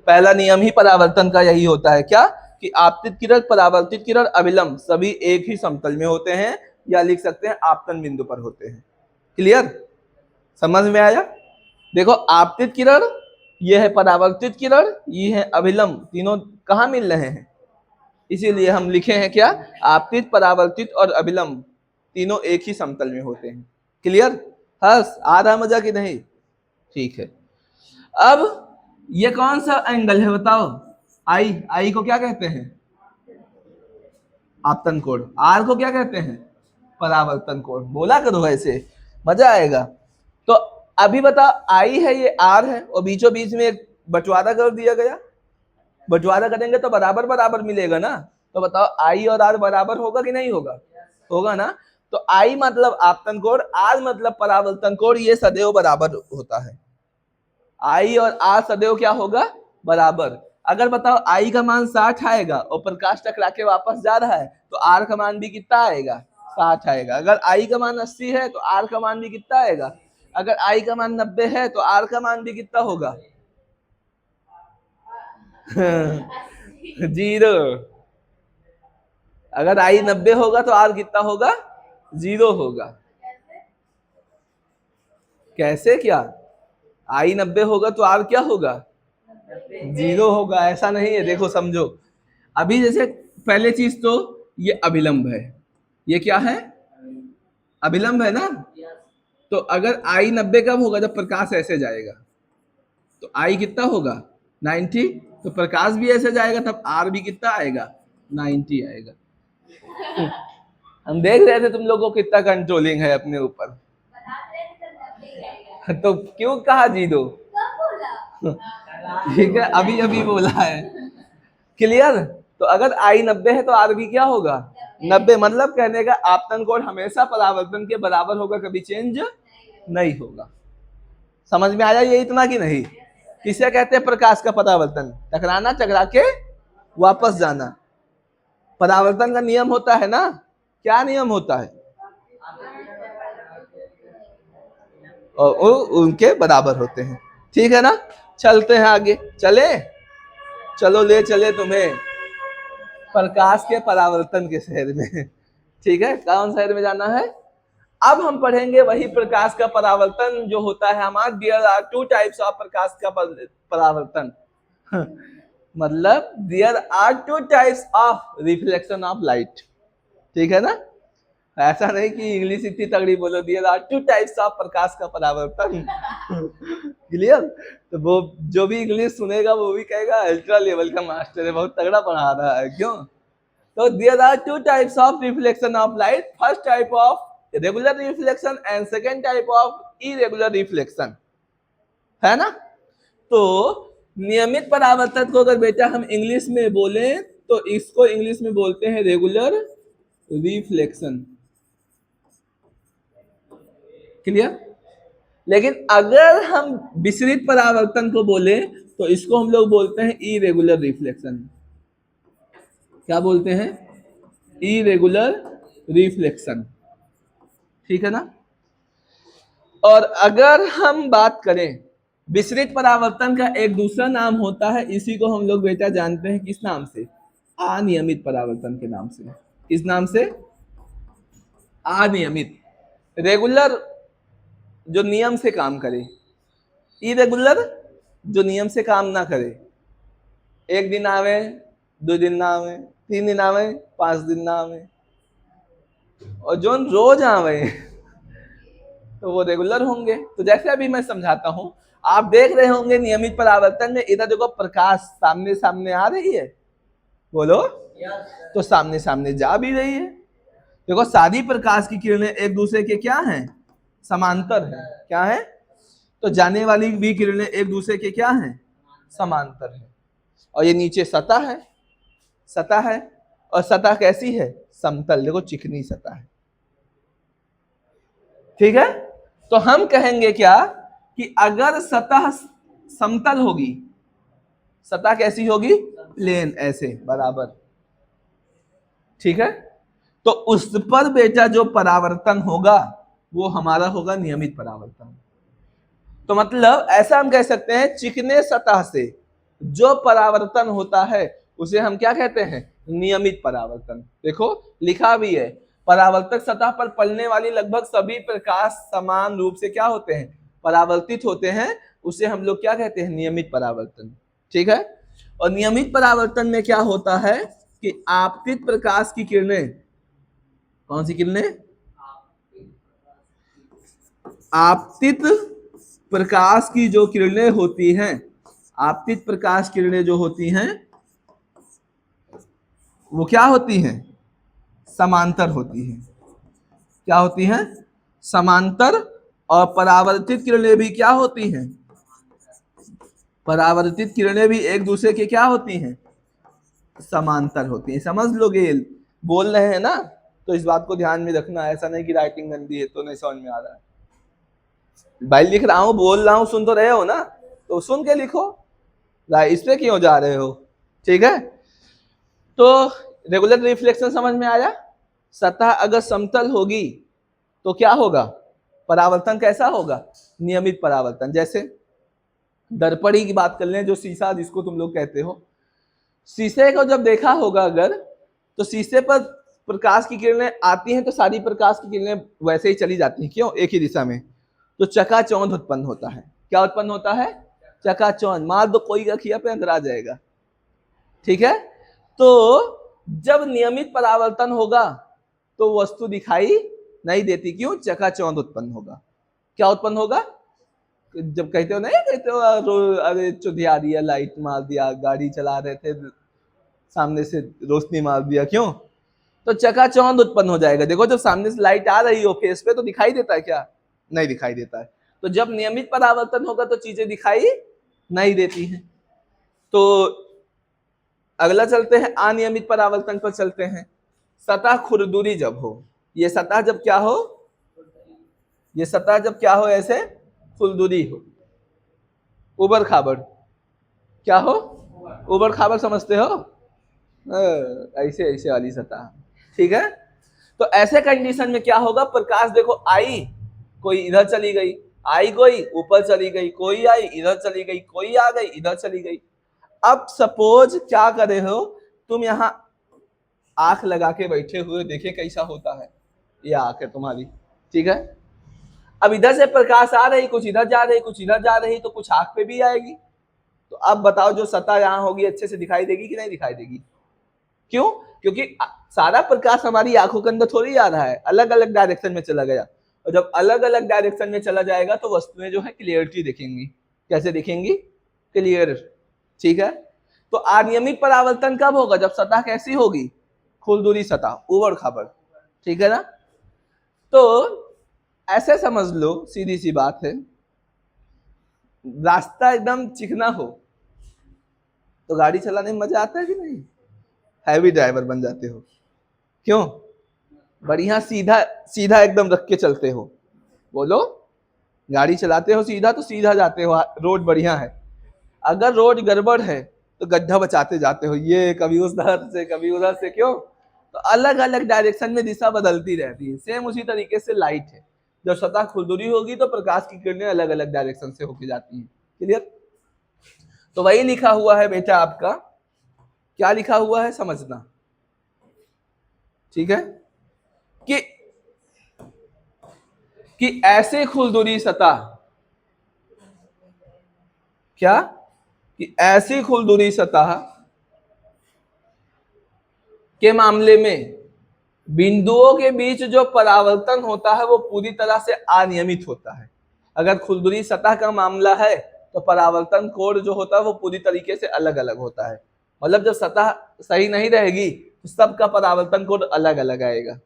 A: पहला नियम ही परावर्तन का यही होता है क्या, कि आपतित किरण, परावर्तित किरण, अभिलंब सभी एक ही समतल में होते हैं, या लिख सकते हैं आपतन बिंदु पर होते हैं। क्लियर? समझ में आया? देखो आपतित किरण, ये है परावर्तित किरण, ये है अभिलंब, तीनों कहाँ मिल रहे हैं? इसीलिए हम लिखे हैं क्या, आपतित, परावर्तित और अभिलंब तीनों एक ही समतल में होते हैं। क्लियर? हर्ष आ रहा मजा कि नहीं? ठीक है। अब ये कौन सा एंगल है बताओ? आई। आई को क्या कहते हैं? आपतन कोण। आर को क्या कहते हैं? परावर्तन कोण। बोला करो ऐसे, मजा आएगा। तो अभी बताओ, आई है, ये आर है, और बीचों बीच में एक बंटवारा कर दिया गया। बंटवारा करेंगे तो बराबर बराबर मिलेगा ना। तो बताओ आई और आर बराबर होगा कि नहीं होगा? होगा ना। तो आई मतलब आपतन कोण, आर मतलब परावर्तन कोण, ये सदैव बराबर होता है। आई और आर सदैव क्या होगा? बराबर। अगर बताओ आई का मान 60 आएगा और प्रकाश टकरा के वापस जा रहा है, तो आर का मान भी कितना आएगा? 60 आएगा। अगर आई का मान 80 है तो आर का मान भी कितना आएगा? अगर आई का मान 90 है तो आर का मान भी कितना होगा? 0। अगर आई 90 होगा तो आर कितना होगा? 0 होगा। कैसे? क्या? आई 90 होगा तो आर क्या होगा? 0 होगा। ऐसा नहीं है, देखो समझो। अभी जैसे पहले चीज तो ये अभिलंब है। ये क्या है? अभिलंब है ना। तो अगर आई 90 कब होगा? जब प्रकाश ऐसे जाएगा। तो आई कितना होगा? 90। तो प्रकाश भी ऐसे जाएगा, तब आर भी कितना आएगा? 90 आएगा। हम देख रहे थे तुम लोगों को कितना कंट्रोलिंग है अपने ऊपर। तो क्यों कहा 0? ठीक है, अभी अभी बोला है। क्लियर? तो अगर आई 90 है तो आर भी क्या होगा? 90। मतलब कहने का आपतन कोण हमेशा परावर्तन के बराबर होगा, कभी चेंज नहीं होगा। समझ में आया ये इतना कि नहीं? किसे कहते हैं प्रकाश का परावर्तन? टकराना, टकरा के वापस जाना। परावर्तन का नियम होता है ना, क्या नियम होता है? और वो उनके बराबर होते हैं। ठीक है ना। चलते हैं आगे। चले? चलो ले चले तुम्हें प्रकाश के परावर्तन के शहर में। ठीक है, कौन शहर में जाना है? अब हम पढ़ेंगे वही प्रकाश का परावर्तन जो होता है हमारा। देयर आर 2 टाइप्स ऑफ प्रकाश का परावर्तन। मतलब there are 2 types of reflection of light. ठीक है ना। ऐसा नहीं कि इंग्लिश इतनी तगड़ी बोलो, देयर आर 2 टाइप्स ऑफ प्रकाश का परावर्तन। क्लियर? तो वो जो भी इंग्लिश सुनेगा वो भी कहेगा अल्ट्रा लेवल का मास्टर है, बहुत तगड़ा पढ़ा रहा है। क्यों? तो there are 2 types of reflection of light. First type of regular reflection and second type of irregular reflection, है ना। तो नियमित परावर्तन को अगर बेटा हम इंग्लिश में बोले तो इसको इंग्लिश में बोलते हैं रेगुलर रिफ्लेक्शन। क्लियर? लेकिन अगर हम विसरित परावर्तन को बोले तो इसको हम लोग बोलते हैं इरेगुलर रिफ्लेक्शन। क्या बोलते हैं? Irregular reflection. ठीक है ना। और अगर हम बात करें विसरित परावर्तन का एक दूसरा नाम होता है, इसी को हम लोग बेटा जानते हैं किस नाम से? अनियमित परावर्तन के नाम से। किस नाम से? अनियमित। रेगुलर जो नियम से काम करे, इरेगुलर जो नियम से काम ना करे। एक दिन आवे, 2 दिन ना आवे, 3 दिन आवे, 5 दिन ना आवे, और जो रोज आवे तो वो रेगुलर होंगे। तो जैसे अभी मैं समझाता हूं, आप देख रहे होंगे नियमित परावर्तन में इधर देखो प्रकाश सामने सामने आ रही है, बोलो। तो सामने सामने जा भी रही है। देखो सारी प्रकाश की किरणें एक दूसरे के क्या हैं? समांतर है। क्या है? तो जाने वाली भी किरणें एक दूसरे के क्या हैं? समांतर है। और ये नीचे सतह है, सतह है, और सतह कैसी है? समतल। देखो चिकनी सतह है। ठीक है। तो हम कहेंगे क्या कि अगर सतह समतल होगी सतह कैसी होगी? प्लेन, ऐसे बराबर। ठीक है, तो उस पर बेटा जो परावर्तन होगा वो हमारा होगा नियमित परावर्तन। तो मतलब ऐसा हम कह सकते हैं चिकने सतह से जो परावर्तन होता है उसे हम क्या कहते हैं? नियमित परावर्तन। देखो लिखा भी है, परावर्तक सतह पर पड़ने वाली लगभग सभी प्रकाश समान रूप से क्या होते हैं? परावर्तित होते हैं। उसे हम लोग क्या कहते हैं? नियमित परावर्तन। ठीक है, और नियमित परावर्तन में क्या होता है कि आपतित प्रकाश की किरणें, कौन सी किरणें? आपतित प्रकाश की जो किरणें होती हैं, आपतित प्रकाश किरणें जो होती हैं वो क्या होती हैं? समांतर होती हैं। क्या होती हैं? समांतर। और परावर्तित किरणें भी क्या होती हैं? परावर्तित किरणें भी एक दूसरे के क्या होती हैं? समांतर होती हैं। समझ लोगे, बोल रहे हैं ना, तो इस बात को ध्यान में रखना। ऐसा नहीं कि राइटिंग गंदी है तो नहीं समझ में आ रहा है। भाई लिख रहा हूं, बोल रहा हूं, सुन तो रहे हो ना, तो सुन के लिखो, इस पे क्यों जा रहे हो? ठीक है, तो रेगुलर रिफ्लेक्शन समझ में आया। सतह अगर समतल होगी तो क्या होगा? परावर्तन कैसा होगा? नियमित परावर्तन। जैसे दर्पण की बात कर लें, जो शीशा जिसको तुम लोग कहते हो, शीशे को जब देखा होगा अगर, तो शीशे पर प्रकाश की किरणें आती हैं तो सारी प्रकाश की किरणें वैसे ही चली जाती हैं। क्यों? एक ही दिशा में। तो चकाचौंध उत्पन्न होता है। क्या उत्पन्न होता है? चकाचौंध। मार दो कोई का खिया पे अंदर आ जाएगा। ठीक है, तो जब नियमित परावर्तन होगा तो वस्तु दिखाई नहीं देती। क्यों? चकाचौंध उत्पन्न होगा। क्या उत्पन्न होगा? जब कहते हो नहीं, कहते हो अरे चुधिया दिया, लाइट मार दिया, गाड़ी चला रहे थे सामने से रोशनी मार दिया, क्यों? तो चकाचौंध उत्पन्न हो जाएगा। देखो जब सामने से लाइट आ रही हो फेस पे तो दिखाई देता है क्या? नहीं दिखाई देता है। तो जब नियमित परावर्तन होगा तो चीजें दिखाई नहीं देती हैं। तो अगला चलते हैं, अनियमित परावर्तन पर चलते हैं। सतह खुरदुरी जब हो, ये सतह जब क्या हो? ये सतह जब क्या हो? ऐसे खुरदुरी हो, उबड़ खाबड़। क्या हो? उबड़ खाबड़ समझते हो? ऐसे ऐसे वाली सतह। ठीक है, तो ऐसे कंडीशन में क्या होगा? प्रकाश देखो आई, कोई इधर चली गई, आई कोई ऊपर चली गई, कोई आई इधर चली गई, कोई आ गई इधर चली गई। अब सपोज क्या करे हो तुम, यहां आंख लगा के बैठे हुए, देखे कैसा होता है। ये आंख है तुम्हारी, ठीक है। अब इधर से प्रकाश आ रही, कुछ इधर जा रही, कुछ इधर जा रही, तो कुछ आंख पे भी आएगी। तो अब बताओ जो सतह यहां होगी अच्छे से दिखाई देगी कि नहीं दिखाई देगी? क्यों? क्योंकि सारा प्रकाश हमारी आंखों के अंदर थोड़ी आ रहा है, अलग अलग डायरेक्शन में चला गया। और जब अलग अलग डायरेक्शन में चला जाएगा तो वस्तुएं जो है क्लियरिटी दिखेंगी। कैसे दिखेंगी? क्लियर। ठीक है, तो अनियमित परावर्तन कब होगा? जब सतह कैसी होगी? खुरदुरी सतह, उबड़ खाबड़। ठीक है ना, तो ऐसे समझ लो, सीधी सी बात है, रास्ता एकदम चिकना हो तो गाड़ी चलाने में मजा आता है कि नहीं? हैवी ड्राइवर बन जाते हो। क्यों? बढ़िया सीधा सीधा एकदम रख के चलते हो। बोलो, गाड़ी चलाते हो सीधा तो सीधा जाते हो, रोड बढ़िया है। अगर रोड गड़बड़ है तो गड्ढा बचाते जाते हो, ये कभी उधर से कभी उधर से। क्यों? तो अलग अलग डायरेक्शन में दिशा बदलती रहती है। सेम उसी तरीके से लाइट है, जब सतह खुरदुरी होगी तो प्रकाश की किरणें अलग अलग डायरेक्शन से होके जाती हैं। क्लियर? तो वही लिखा हुआ है बेटा आपका, क्या लिखा हुआ है समझना। ठीक है, कि ऐसे खुरदुरी सतह, क्या? कि ऐसी खुरदुरी सतह के मामले में बिंदुओं के बीच जो परावर्तन होता है वो पूरी तरह से अनियमित होता है। अगर खुरदुरी सतह का मामला है तो परावर्तन कोण जो होता है वो पूरी तरीके से अलग अलग होता है। मतलब जब सतह सही नहीं रहेगी तो सबका परावर्तन कोण अलग अलग आएगा।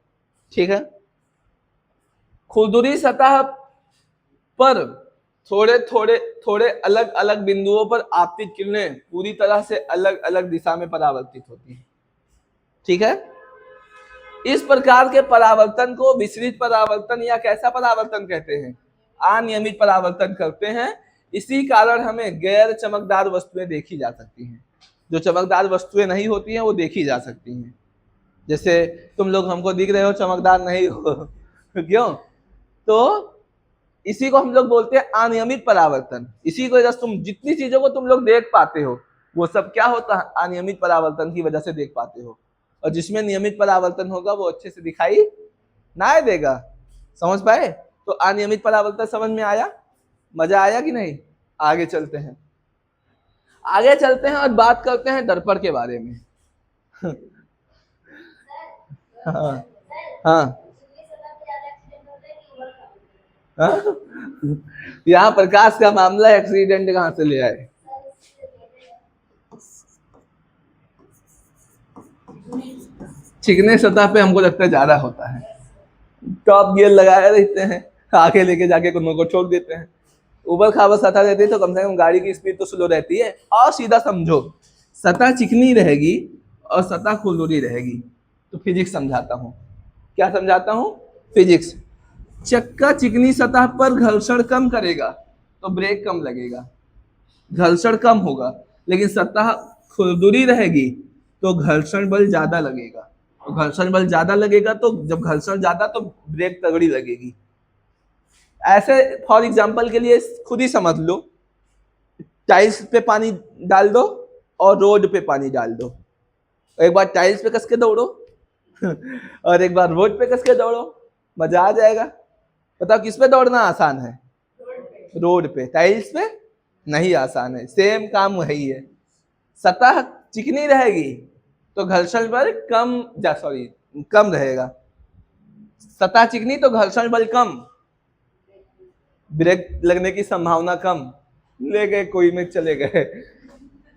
A: ठीक है, खुरदुरी सतह पर थोड़े थोड़े थोड़े अलग अलग बिंदुओं पर आपतित किरणें पूरी तरह से अलग अलग दिशा में परावर्तित होती हैं। ठीक है, इस प्रकार के परावर्तन को विसरित परावर्तन या कैसा परावर्तन कहते हैं? अनियमित परावर्तन करते हैं। इसी कारण हमें गैर चमकदार वस्तुएं देखी जा सकती हैं। जो चमकदार वस्तुएं नहीं होती हैं वो देखी जा सकती हैं। जैसे तुम लोग हमको दिख रहे हो, चमकदार नहीं हो क्यों? तो इसी को हम लोग बोलते हैं अनियमित परावर्तन। इसी की वजह से तुम जितनी चीजों को तुम लोग देख पाते हो वो सब क्या होता है? अनियमित परावर्तन की वजह से देख पाते हो। और जिसमें नियमित परावर्तन होगा वो अच्छे से दिखाई ना देगा। समझ पाए? तो अनियमित परावर्तन समझ में आया? मजा आया कि नहीं? आगे चलते हैं, आगे चलते हैं और बात करते हैं दर्पण के बारे में। हाँ हाँ हाँ? यहाँ प्रकाश का मामला एक्सीडेंट कहाँ से ले आए? चिकने सतह पे हमको लगता है ज्यादा होता है। टॉप गियर लगाए रहते हैं, आगे लेके जाके कुछ को ठोक देते हैं। ऊपर खाबर सतह रहती है तो कम से कम गाड़ी की स्पीड तो स्लो रहती है। और सीधा समझो, सतह चिकनी रहेगी और सतह खुरदुरी रहेगी तो फिजिक्स समझाता हूँ। क्या समझाता हूँ? फिजिक्स। चक्का चिकनी सतह पर घर्षण कम करेगा तो ब्रेक कम लगेगा, घर्षण कम होगा। लेकिन सतह खुरदुरी रहेगी तो घर्षण बल ज्यादा लगेगा। तो घर्षण बल ज्यादा लगेगा तो जब घर्षण ज्यादा तो ब्रेक तगड़ी लगेगी। ऐसे फॉर एग्जांपल के लिए खुद ही समझ लो, टाइल्स पे पानी डाल दो और रोड पे पानी डाल दो। एक बार टाइल्स पे कस के दौड़ो और एक बार रोड पे कस के दौड़ो, मजा आ जाएगा। बताओ किस पे दौड़ना आसान है? रोड पे। टाइल्स पे नहीं आसान है। सेम काम वही है। सतह चिकनी रहेगी तो घर्षण बल कम रहेगा। सतह चिकनी तो घर्षण बल कम, ब्रेक लगने की संभावना कम। ले गए कोई में चले गए।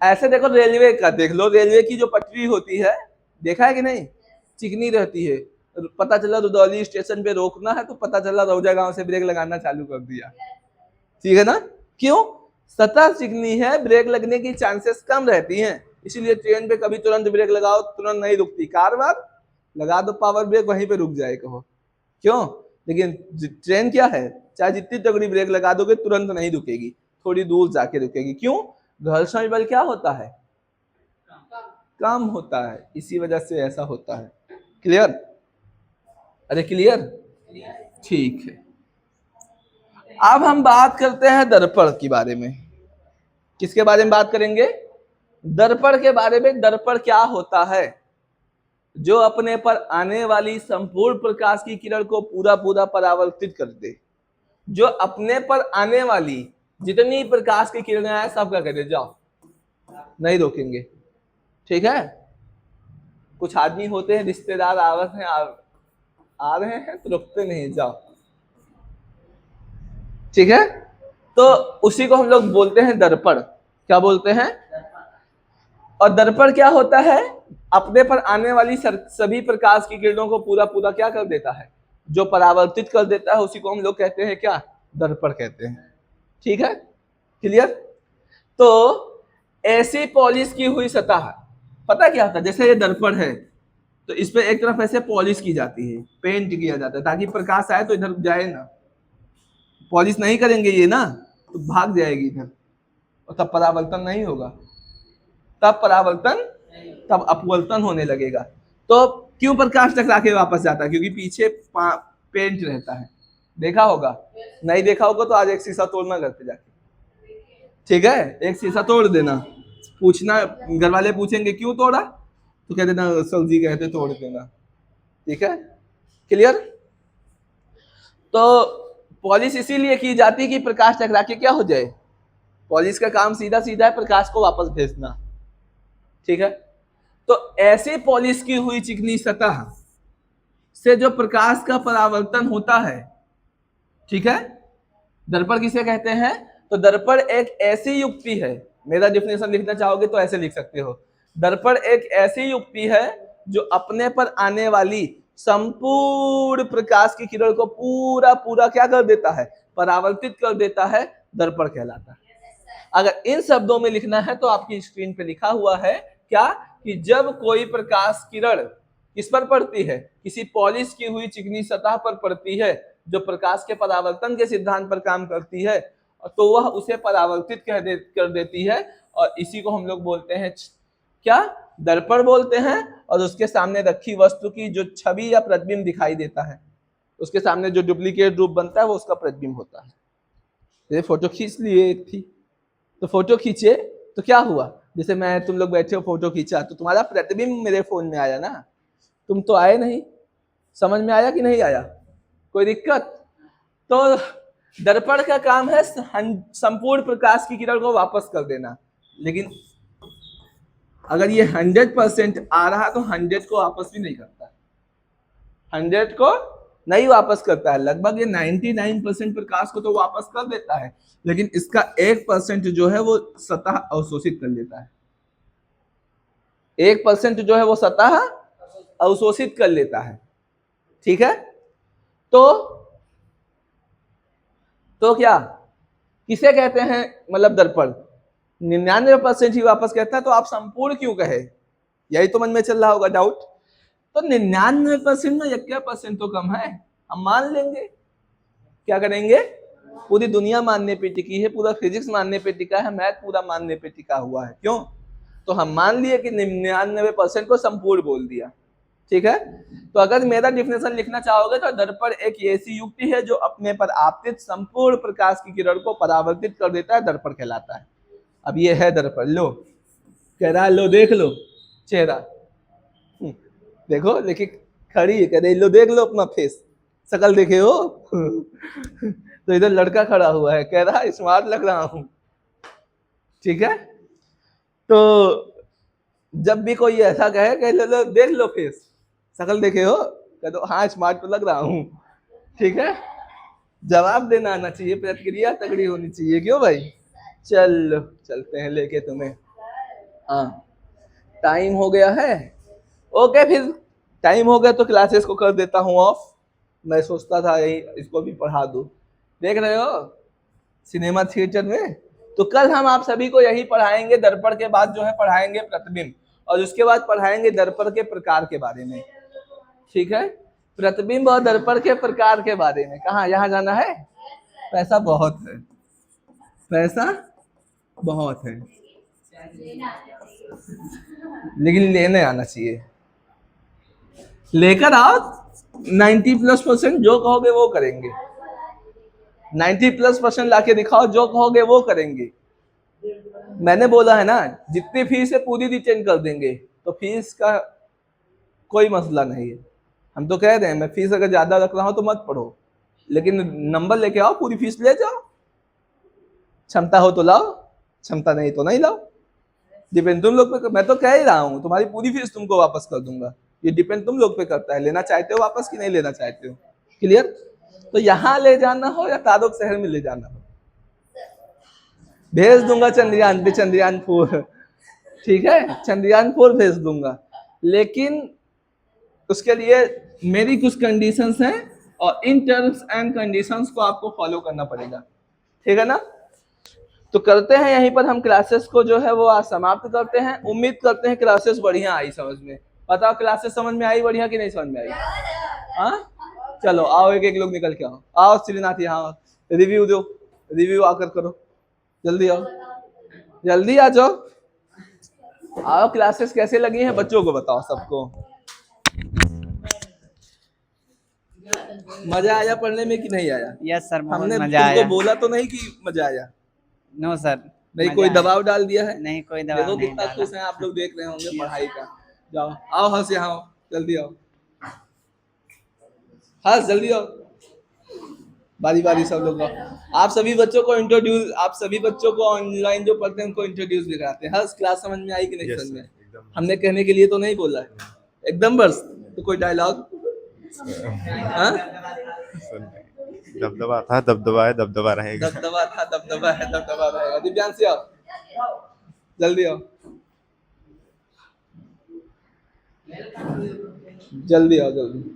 A: ऐसे देखो रेलवे का, देख लो रेलवे की जो पटरी होती है, देखा है कि नहीं? चिकनी रहती है। पता चला रुदौली स्टेशन पे रोकना है तो पता चला रौजा गांव से ब्रेक लगाना चालू कर दिया। ठीक है ना? क्यों? सतह चिकनी है, ब्रेक लगने की चांसेस कम रहती हैं। इसीलिए ट्रेन पे कभी तुरंत ब्रेक लगाओ तुरंत नहीं रुकती। कार बार लगा दो पावर ब्रेक, वहीं पे रुक जाए कहो। क्यों? लेकिन ट्रेन क्या है, चाहे जितनी तगड़ी ब्रेक लगा दोगे तुरंत नहीं रुकेगी, थोड़ी दूर जाके रुकेगी। क्यों? घर्षण बल क्या होता है? कम होता है। इसी वजह से ऐसा होता है। क्लियर? अरे क्लियर? ठीक है। अब हम बात करते हैं दर्पण के बारे में। किसके बारे में बात करेंगे? दर्पण के बारे में। दर्पण क्या होता है? जो अपने पर आने वाली संपूर्ण प्रकाश की किरण को पूरा पूरा परावर्तित कर दे। जो अपने पर आने वाली जितनी प्रकाश की किरणें आए सबका कर दे। जाओ, नहीं रोकेंगे। ठीक है? कुछ आदमी होते हैं रिश्तेदार आ रहे हैं तो रुकते नहीं। जाओ, ठीक है? तो उसी को हम लोग बोलते हैं दर्पण। क्या बोलते हैं? और दर्पण क्या होता है? अपने पर आने वाली सभी प्रकाश की किरणों को पूरा पूरा क्या कर देता है? जो परावर्तित कर देता है उसी को हम लोग कहते हैं क्या? दर्पण कहते हैं। ठीक है? क्लियर? तो ऐसी पॉलिश की हुई सतह, पता क्या होता है? जैसे ये दर्पण है तो इस पे एक तरफ ऐसे पॉलिश की जाती है, पेंट किया जाता है ताकि प्रकाश आए तो इधर जाए ना। पॉलिश नहीं करेंगे ये ना तो भाग जाएगी इधर और तब परावर्तन नहीं होगा। तब अपवर्तन होने लगेगा। तो क्यों प्रकाश टकरा के वापस जाता है? क्योंकि पीछे पेंट रहता है। देखा होगा? नहीं देखा होगा तो आज एक शीशा तोड़ना घर पे जाके। ठीक है? एक शीशा तोड़ देना, पूछना, घर वाले पूछेंगे क्यों तोड़ा तो कह देना सर जी कहते तोड़ देना। ठीक है? क्लियर? तो पॉलिश इसीलिए की जाती है कि प्रकाश टकरा के क्या हो जाए? पॉलिश का काम सीधा सीधा है प्रकाश को वापस भेजना। ठीक है? तो ऐसे पॉलिश की हुई चिकनी सतह से जो प्रकाश का परावर्तन होता है, ठीक है, दर्पण किसे कहते हैं? तो दर्पण एक ऐसी युक्ति है, मेरा डिफिनेशन लिखना चाहोगे तो ऐसे लिख सकते हो। दर्पण एक ऐसी युक्ति है जो अपने पर आने वाली संपूर्ण प्रकाश की किरण को पूरा पूरा क्या कर देता है? परावर्तित कर देता है। दर्पण कहलाता है। अगर इन शब्दों में लिखना है तो आपकी स्क्रीन पे लिखा हुआ है क्या? कि जब कोई प्रकाश किरण किस पर पड़ती है? किसी पॉलिश की हुई चिकनी सतह पर पड़ती है जो प्रकाश के परावर्तन के सिद्धांत पर काम करती है, तो वह उसे परावर्तित कर देती है, और इसी को हम लोग बोलते हैं क्या, दर्पण बोलते हैं। और उसके सामने रखी वस्तु की जो छवि या प्रतिबिंब दिखाई देता है, उसके सामने जो डुप्लीकेट रूप बनता है वो उसका प्रतिबिंब होता है। ये फोटो खींच लिए एक थी, तो फोटो खींचे तो क्या हुआ, जैसे मैं तुम लोग बैठे हो फोटो खींचा तो तुम्हारा प्रतिबिंब मेरे फोन में आया ना, तुम तो आए नहीं। समझ में आया कि नहीं आया, कोई दिक्कत? तो दर्पण का काम है संपूर्ण प्रकाश की किरण को वापस कर देना, लेकिन अगर ये 100% आ रहा तो 100 को वापस भी नहीं करता, 100 को नहीं वापस करता है। लगभग ये 99% प्रकाश को तो वापस कर देता है, लेकिन इसका 1% जो है वो सतह अवशोषित कर लेता है। 1% जो है वो सतह अवशोषित कर लेता है, ठीक है। तो क्या किसे कहते हैं, मतलब दर्पण 99% ही वापस कहता है, तो आप संपूर्ण क्यों कहे, यही तो मन में चल रहा होगा डाउट। तो 99% में 1% तो कम है, हम मान लेंगे। क्या करेंगे, पूरी दुनिया मानने पे टिकी है, पूरा फिजिक्स मानने पे टिका है, मैथ पूरा मानने पे टिका हुआ है, क्यों? तो हम मान लिए कि 99% को संपूर्ण बोल दिया, ठीक है। तो अगर मेरा डिफिनेशन लिखना चाहोगे तो दर्पण एक ऐसी युक्ति है जो अपने पर आपतित संपूर्ण प्रकाश की किरण को परावर्तित कर देता है, दर्पण कहलाता है। अब ये है दर्पण, लो कह रहा है, लो देख लो चेहरा, देखो लेकिन खड़ी है, कह रही लो देख लो अपना फेस, शकल देखे हो तो इधर लड़का खड़ा हुआ है, कह रहा है स्मार्ट लग रहा हूं, ठीक है। तो जब भी कोई ऐसा कहे कह लो देख लो फेस, शकल देखे हो, कह दो हाँ स्मार्ट तो लग रहा हूं, ठीक है। जवाब देना आना चाहिए, प्रतिक्रिया तगड़ी होनी चाहिए, क्यों भाई? चलो चलते हैं लेके तुम्हें। हाँ टाइम हो गया है, ओके फिर टाइम हो गया तो क्लासेस को कर देता हूँ ऑफ। मैं सोचता था यही इसको भी पढ़ा दूं, देख रहे हो सिनेमा थिएटर में। तो कल हम आप सभी को यही पढ़ाएंगे, दर्पण के बाद जो है पढ़ाएंगे प्रतिबिंब, और उसके बाद पढ़ाएंगे दर्पण के प्रकार के बारे में, ठीक है। प्रतिबिंब और दर्पण के प्रकार के बारे में। कहाँ, यहाँ जाना है? पैसा बहुत है, पैसा बहुत है, लेकिन लेने आना चाहिए, लेकर आओ। 90+% जो कहोगे वो करेंगे, 90+% लाके दिखाओ, जो कहोगे वो करेंगे। मैंने बोला है ना, जितनी फीस है पूरी रिटर्न कर देंगे, तो फीस का कोई मसला नहीं है। हम तो कह रहे हैं मैं फीस अगर ज्यादा रख रहा हूं तो मत पढ़ो, लेकिन नंबर लेके आओ, पूरी फीस ले जाओ। क्षमता हो तो लाओ, क्षमता नहीं तो नहीं लाओ, डिपेंड तुम लोग पे। मैं तो कह ही रहा हूँ तुम्हारी पूरी फीस तुमको वापस कर दूंगा, ये डिपेंड तुम लोग पे करता है, लेना चाहते हो वापस कि नहीं लेना चाहते हो, क्लियर। तो यहाँ ले जाना हो या तारुक शहर में ले जाना हो, भेज दूंगा चंद्रयान पे, चंद्रयान 4, ठीक है, चंद्रयान 4 भेज दूंगा, लेकिन उसके लिए मेरी कुछ कंडीशंस हैं, और इन टर्म्स एंड कंडीशंस को आपको फॉलो करना पड़ेगा, ठीक है ना। तो करते हैं यहीं पर हम क्लासेस को जो है वो आज समाप्त करते हैं। उम्मीद करते हैं क्लासेस बढ़िया आई समझ में। बताओ क्लासेस समझ में आई बढ़िया कि नहीं समझ में आई? हाँ चलो आओ, एक एक लोग निकल के आओ। आओ श्रीनाथ यहाँ रिव्यू दो, रिव्यू आकर करो, जल्दी आओ, जल्दी आ जाओ। आओ क्लासेस कैसे लगी हैं बच्चों को बताओ सबको। मजा आया पढ़ने में कि नहीं आया?
B: यस सर, बहुत
A: हमने
B: मजा आया।
A: तुमको बोला तो नहीं कि मजा आया?
B: नो सर,
A: नहीं कोई दबाव डाल दिया है?
B: नहीं कोई दबाव
A: देखो
B: नहीं
A: कितना
B: डाला।
A: खुश हैं आप लोग, देख रहे होंगे पढ़ाई का। जाओ आओ हंस, यहाँ आओ, जल्दी आओ हंस, जल्दी आओ, बारी बारी सब लोग आओ। आप सभी बच्चों को इंट्रोड्यूस, आप सभी बच्चों को ऑनलाइन जो पढ़ते हैं उनको इंट्रोड्यूस भी कराते हैं। हंस, क्लास समझ में आई कि नहीं? समझ में? हमने कहने के लिए तो नहीं बोला है एकदम बस। तो कोई डायलॉग?
C: दबदबा था, दबदबा है, दबदबा रहेगा।
A: दबदबा था, दबदबा है, दबदबा रहेगा। दिव्यांश आओ, जल्दी आओ, जल्दी आओ, जल्दी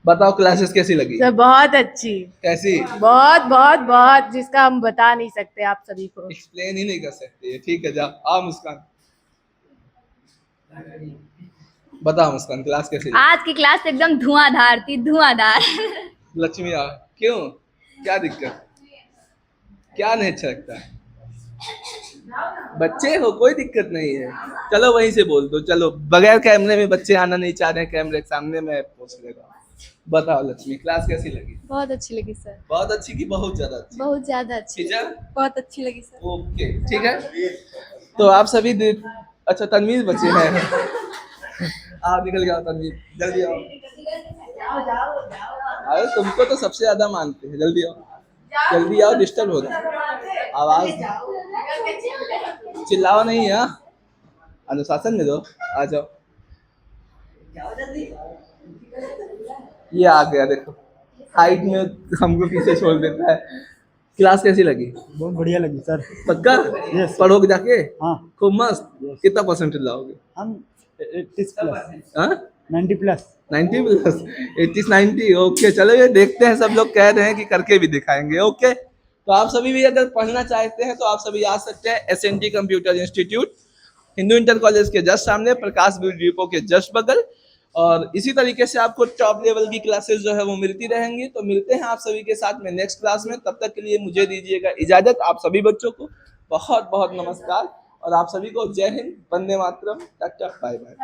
A: बताओ क्लासेस कैसी लगी?
D: सर बहुत अच्छी,
A: कैसी?
D: बहुत बहुत बहुत, जिसका हम बता नहीं सकते आप सभी को,
A: एक्सप्लेन ही नहीं कर सकते। ठीक है जाओ, आओ मुस्कान, बताओ मुस्कान क्लास कैसी लगी?
E: आज की क्लास एकदम धुआंधार थी, धुआंधार।
A: लक्ष्मी आओ, क्यों, क्या दिक्कत? क्या नहीं अच्छा लगता है? बच्चे हो, कोई दिक्कत नहीं है। चलो वहीं से बोल दो, चलो बगैर कैमरे में बच्चे आना नहीं चाह रहे, कैमरे के सामने मैं पूछ लेगा। बताओ लक्ष्मी, क्लास कैसी लगी?
D: बहुत अच्छी लगी सर,
A: बहुत अच्छी कि बहुत ज्यादा अच्छी?
D: बहुत ज्यादा अच्छी,
A: टीचर
D: बहुत अच्छी लगी सर।
A: ओके ठीक है। तो आप सभी अच्छा तनवीर बचे हैं। आप निकल गया तनवीर, जल्दी आओ। अरे तुमको तो सबसे ज्यादा मानते हैं, जल्दी आओ, जल्दी आओ, डिस्टर्ब हो रहा है। आवाज चिल्लाओ नहीं है, अनुशासन में दो, आ जाओ। ये आ गया देखो, हाइट में हमको पीछे छोड़ देता है। क्लास कैसी लगी?
B: बहुत बढ़िया लगी सर।
A: पक्का?
B: Yes.
A: पढ़ोगे जाके?
B: हाँ
A: खूब मस्त। कितना परसेंटेज लाओगे?
B: हम 80 प्लस,
A: हाँ
B: 90 प्लस।
A: 90 प्लस, 80 90। ओके चलो, ये देखते हैं, सब लोग कह रहे हैं कि करके भी दिखाएंगे। ओके, तो आप सभी भी अगर पढ़ना चाहते हैं तो आप सभी आ सकते हैं SNT computer institute, Hindu inter college के जस्ट सामने, प्रकाश ब्यूटी डिपो के जस्ट बगल। और इसी तरीके से आपको टॉप लेवल की क्लासेस जो है वो मिलती रहेंगी। तो मिलते हैं आप सभी के साथ में नेक्स्ट क्लास में, तब तक के लिए मुझे दीजिएगा इजाजत। आप सभी बच्चों को बहुत बहुत नमस्कार और आप सभी को जय हिंद, वंदे मातरम, टाटा, बाय बाय।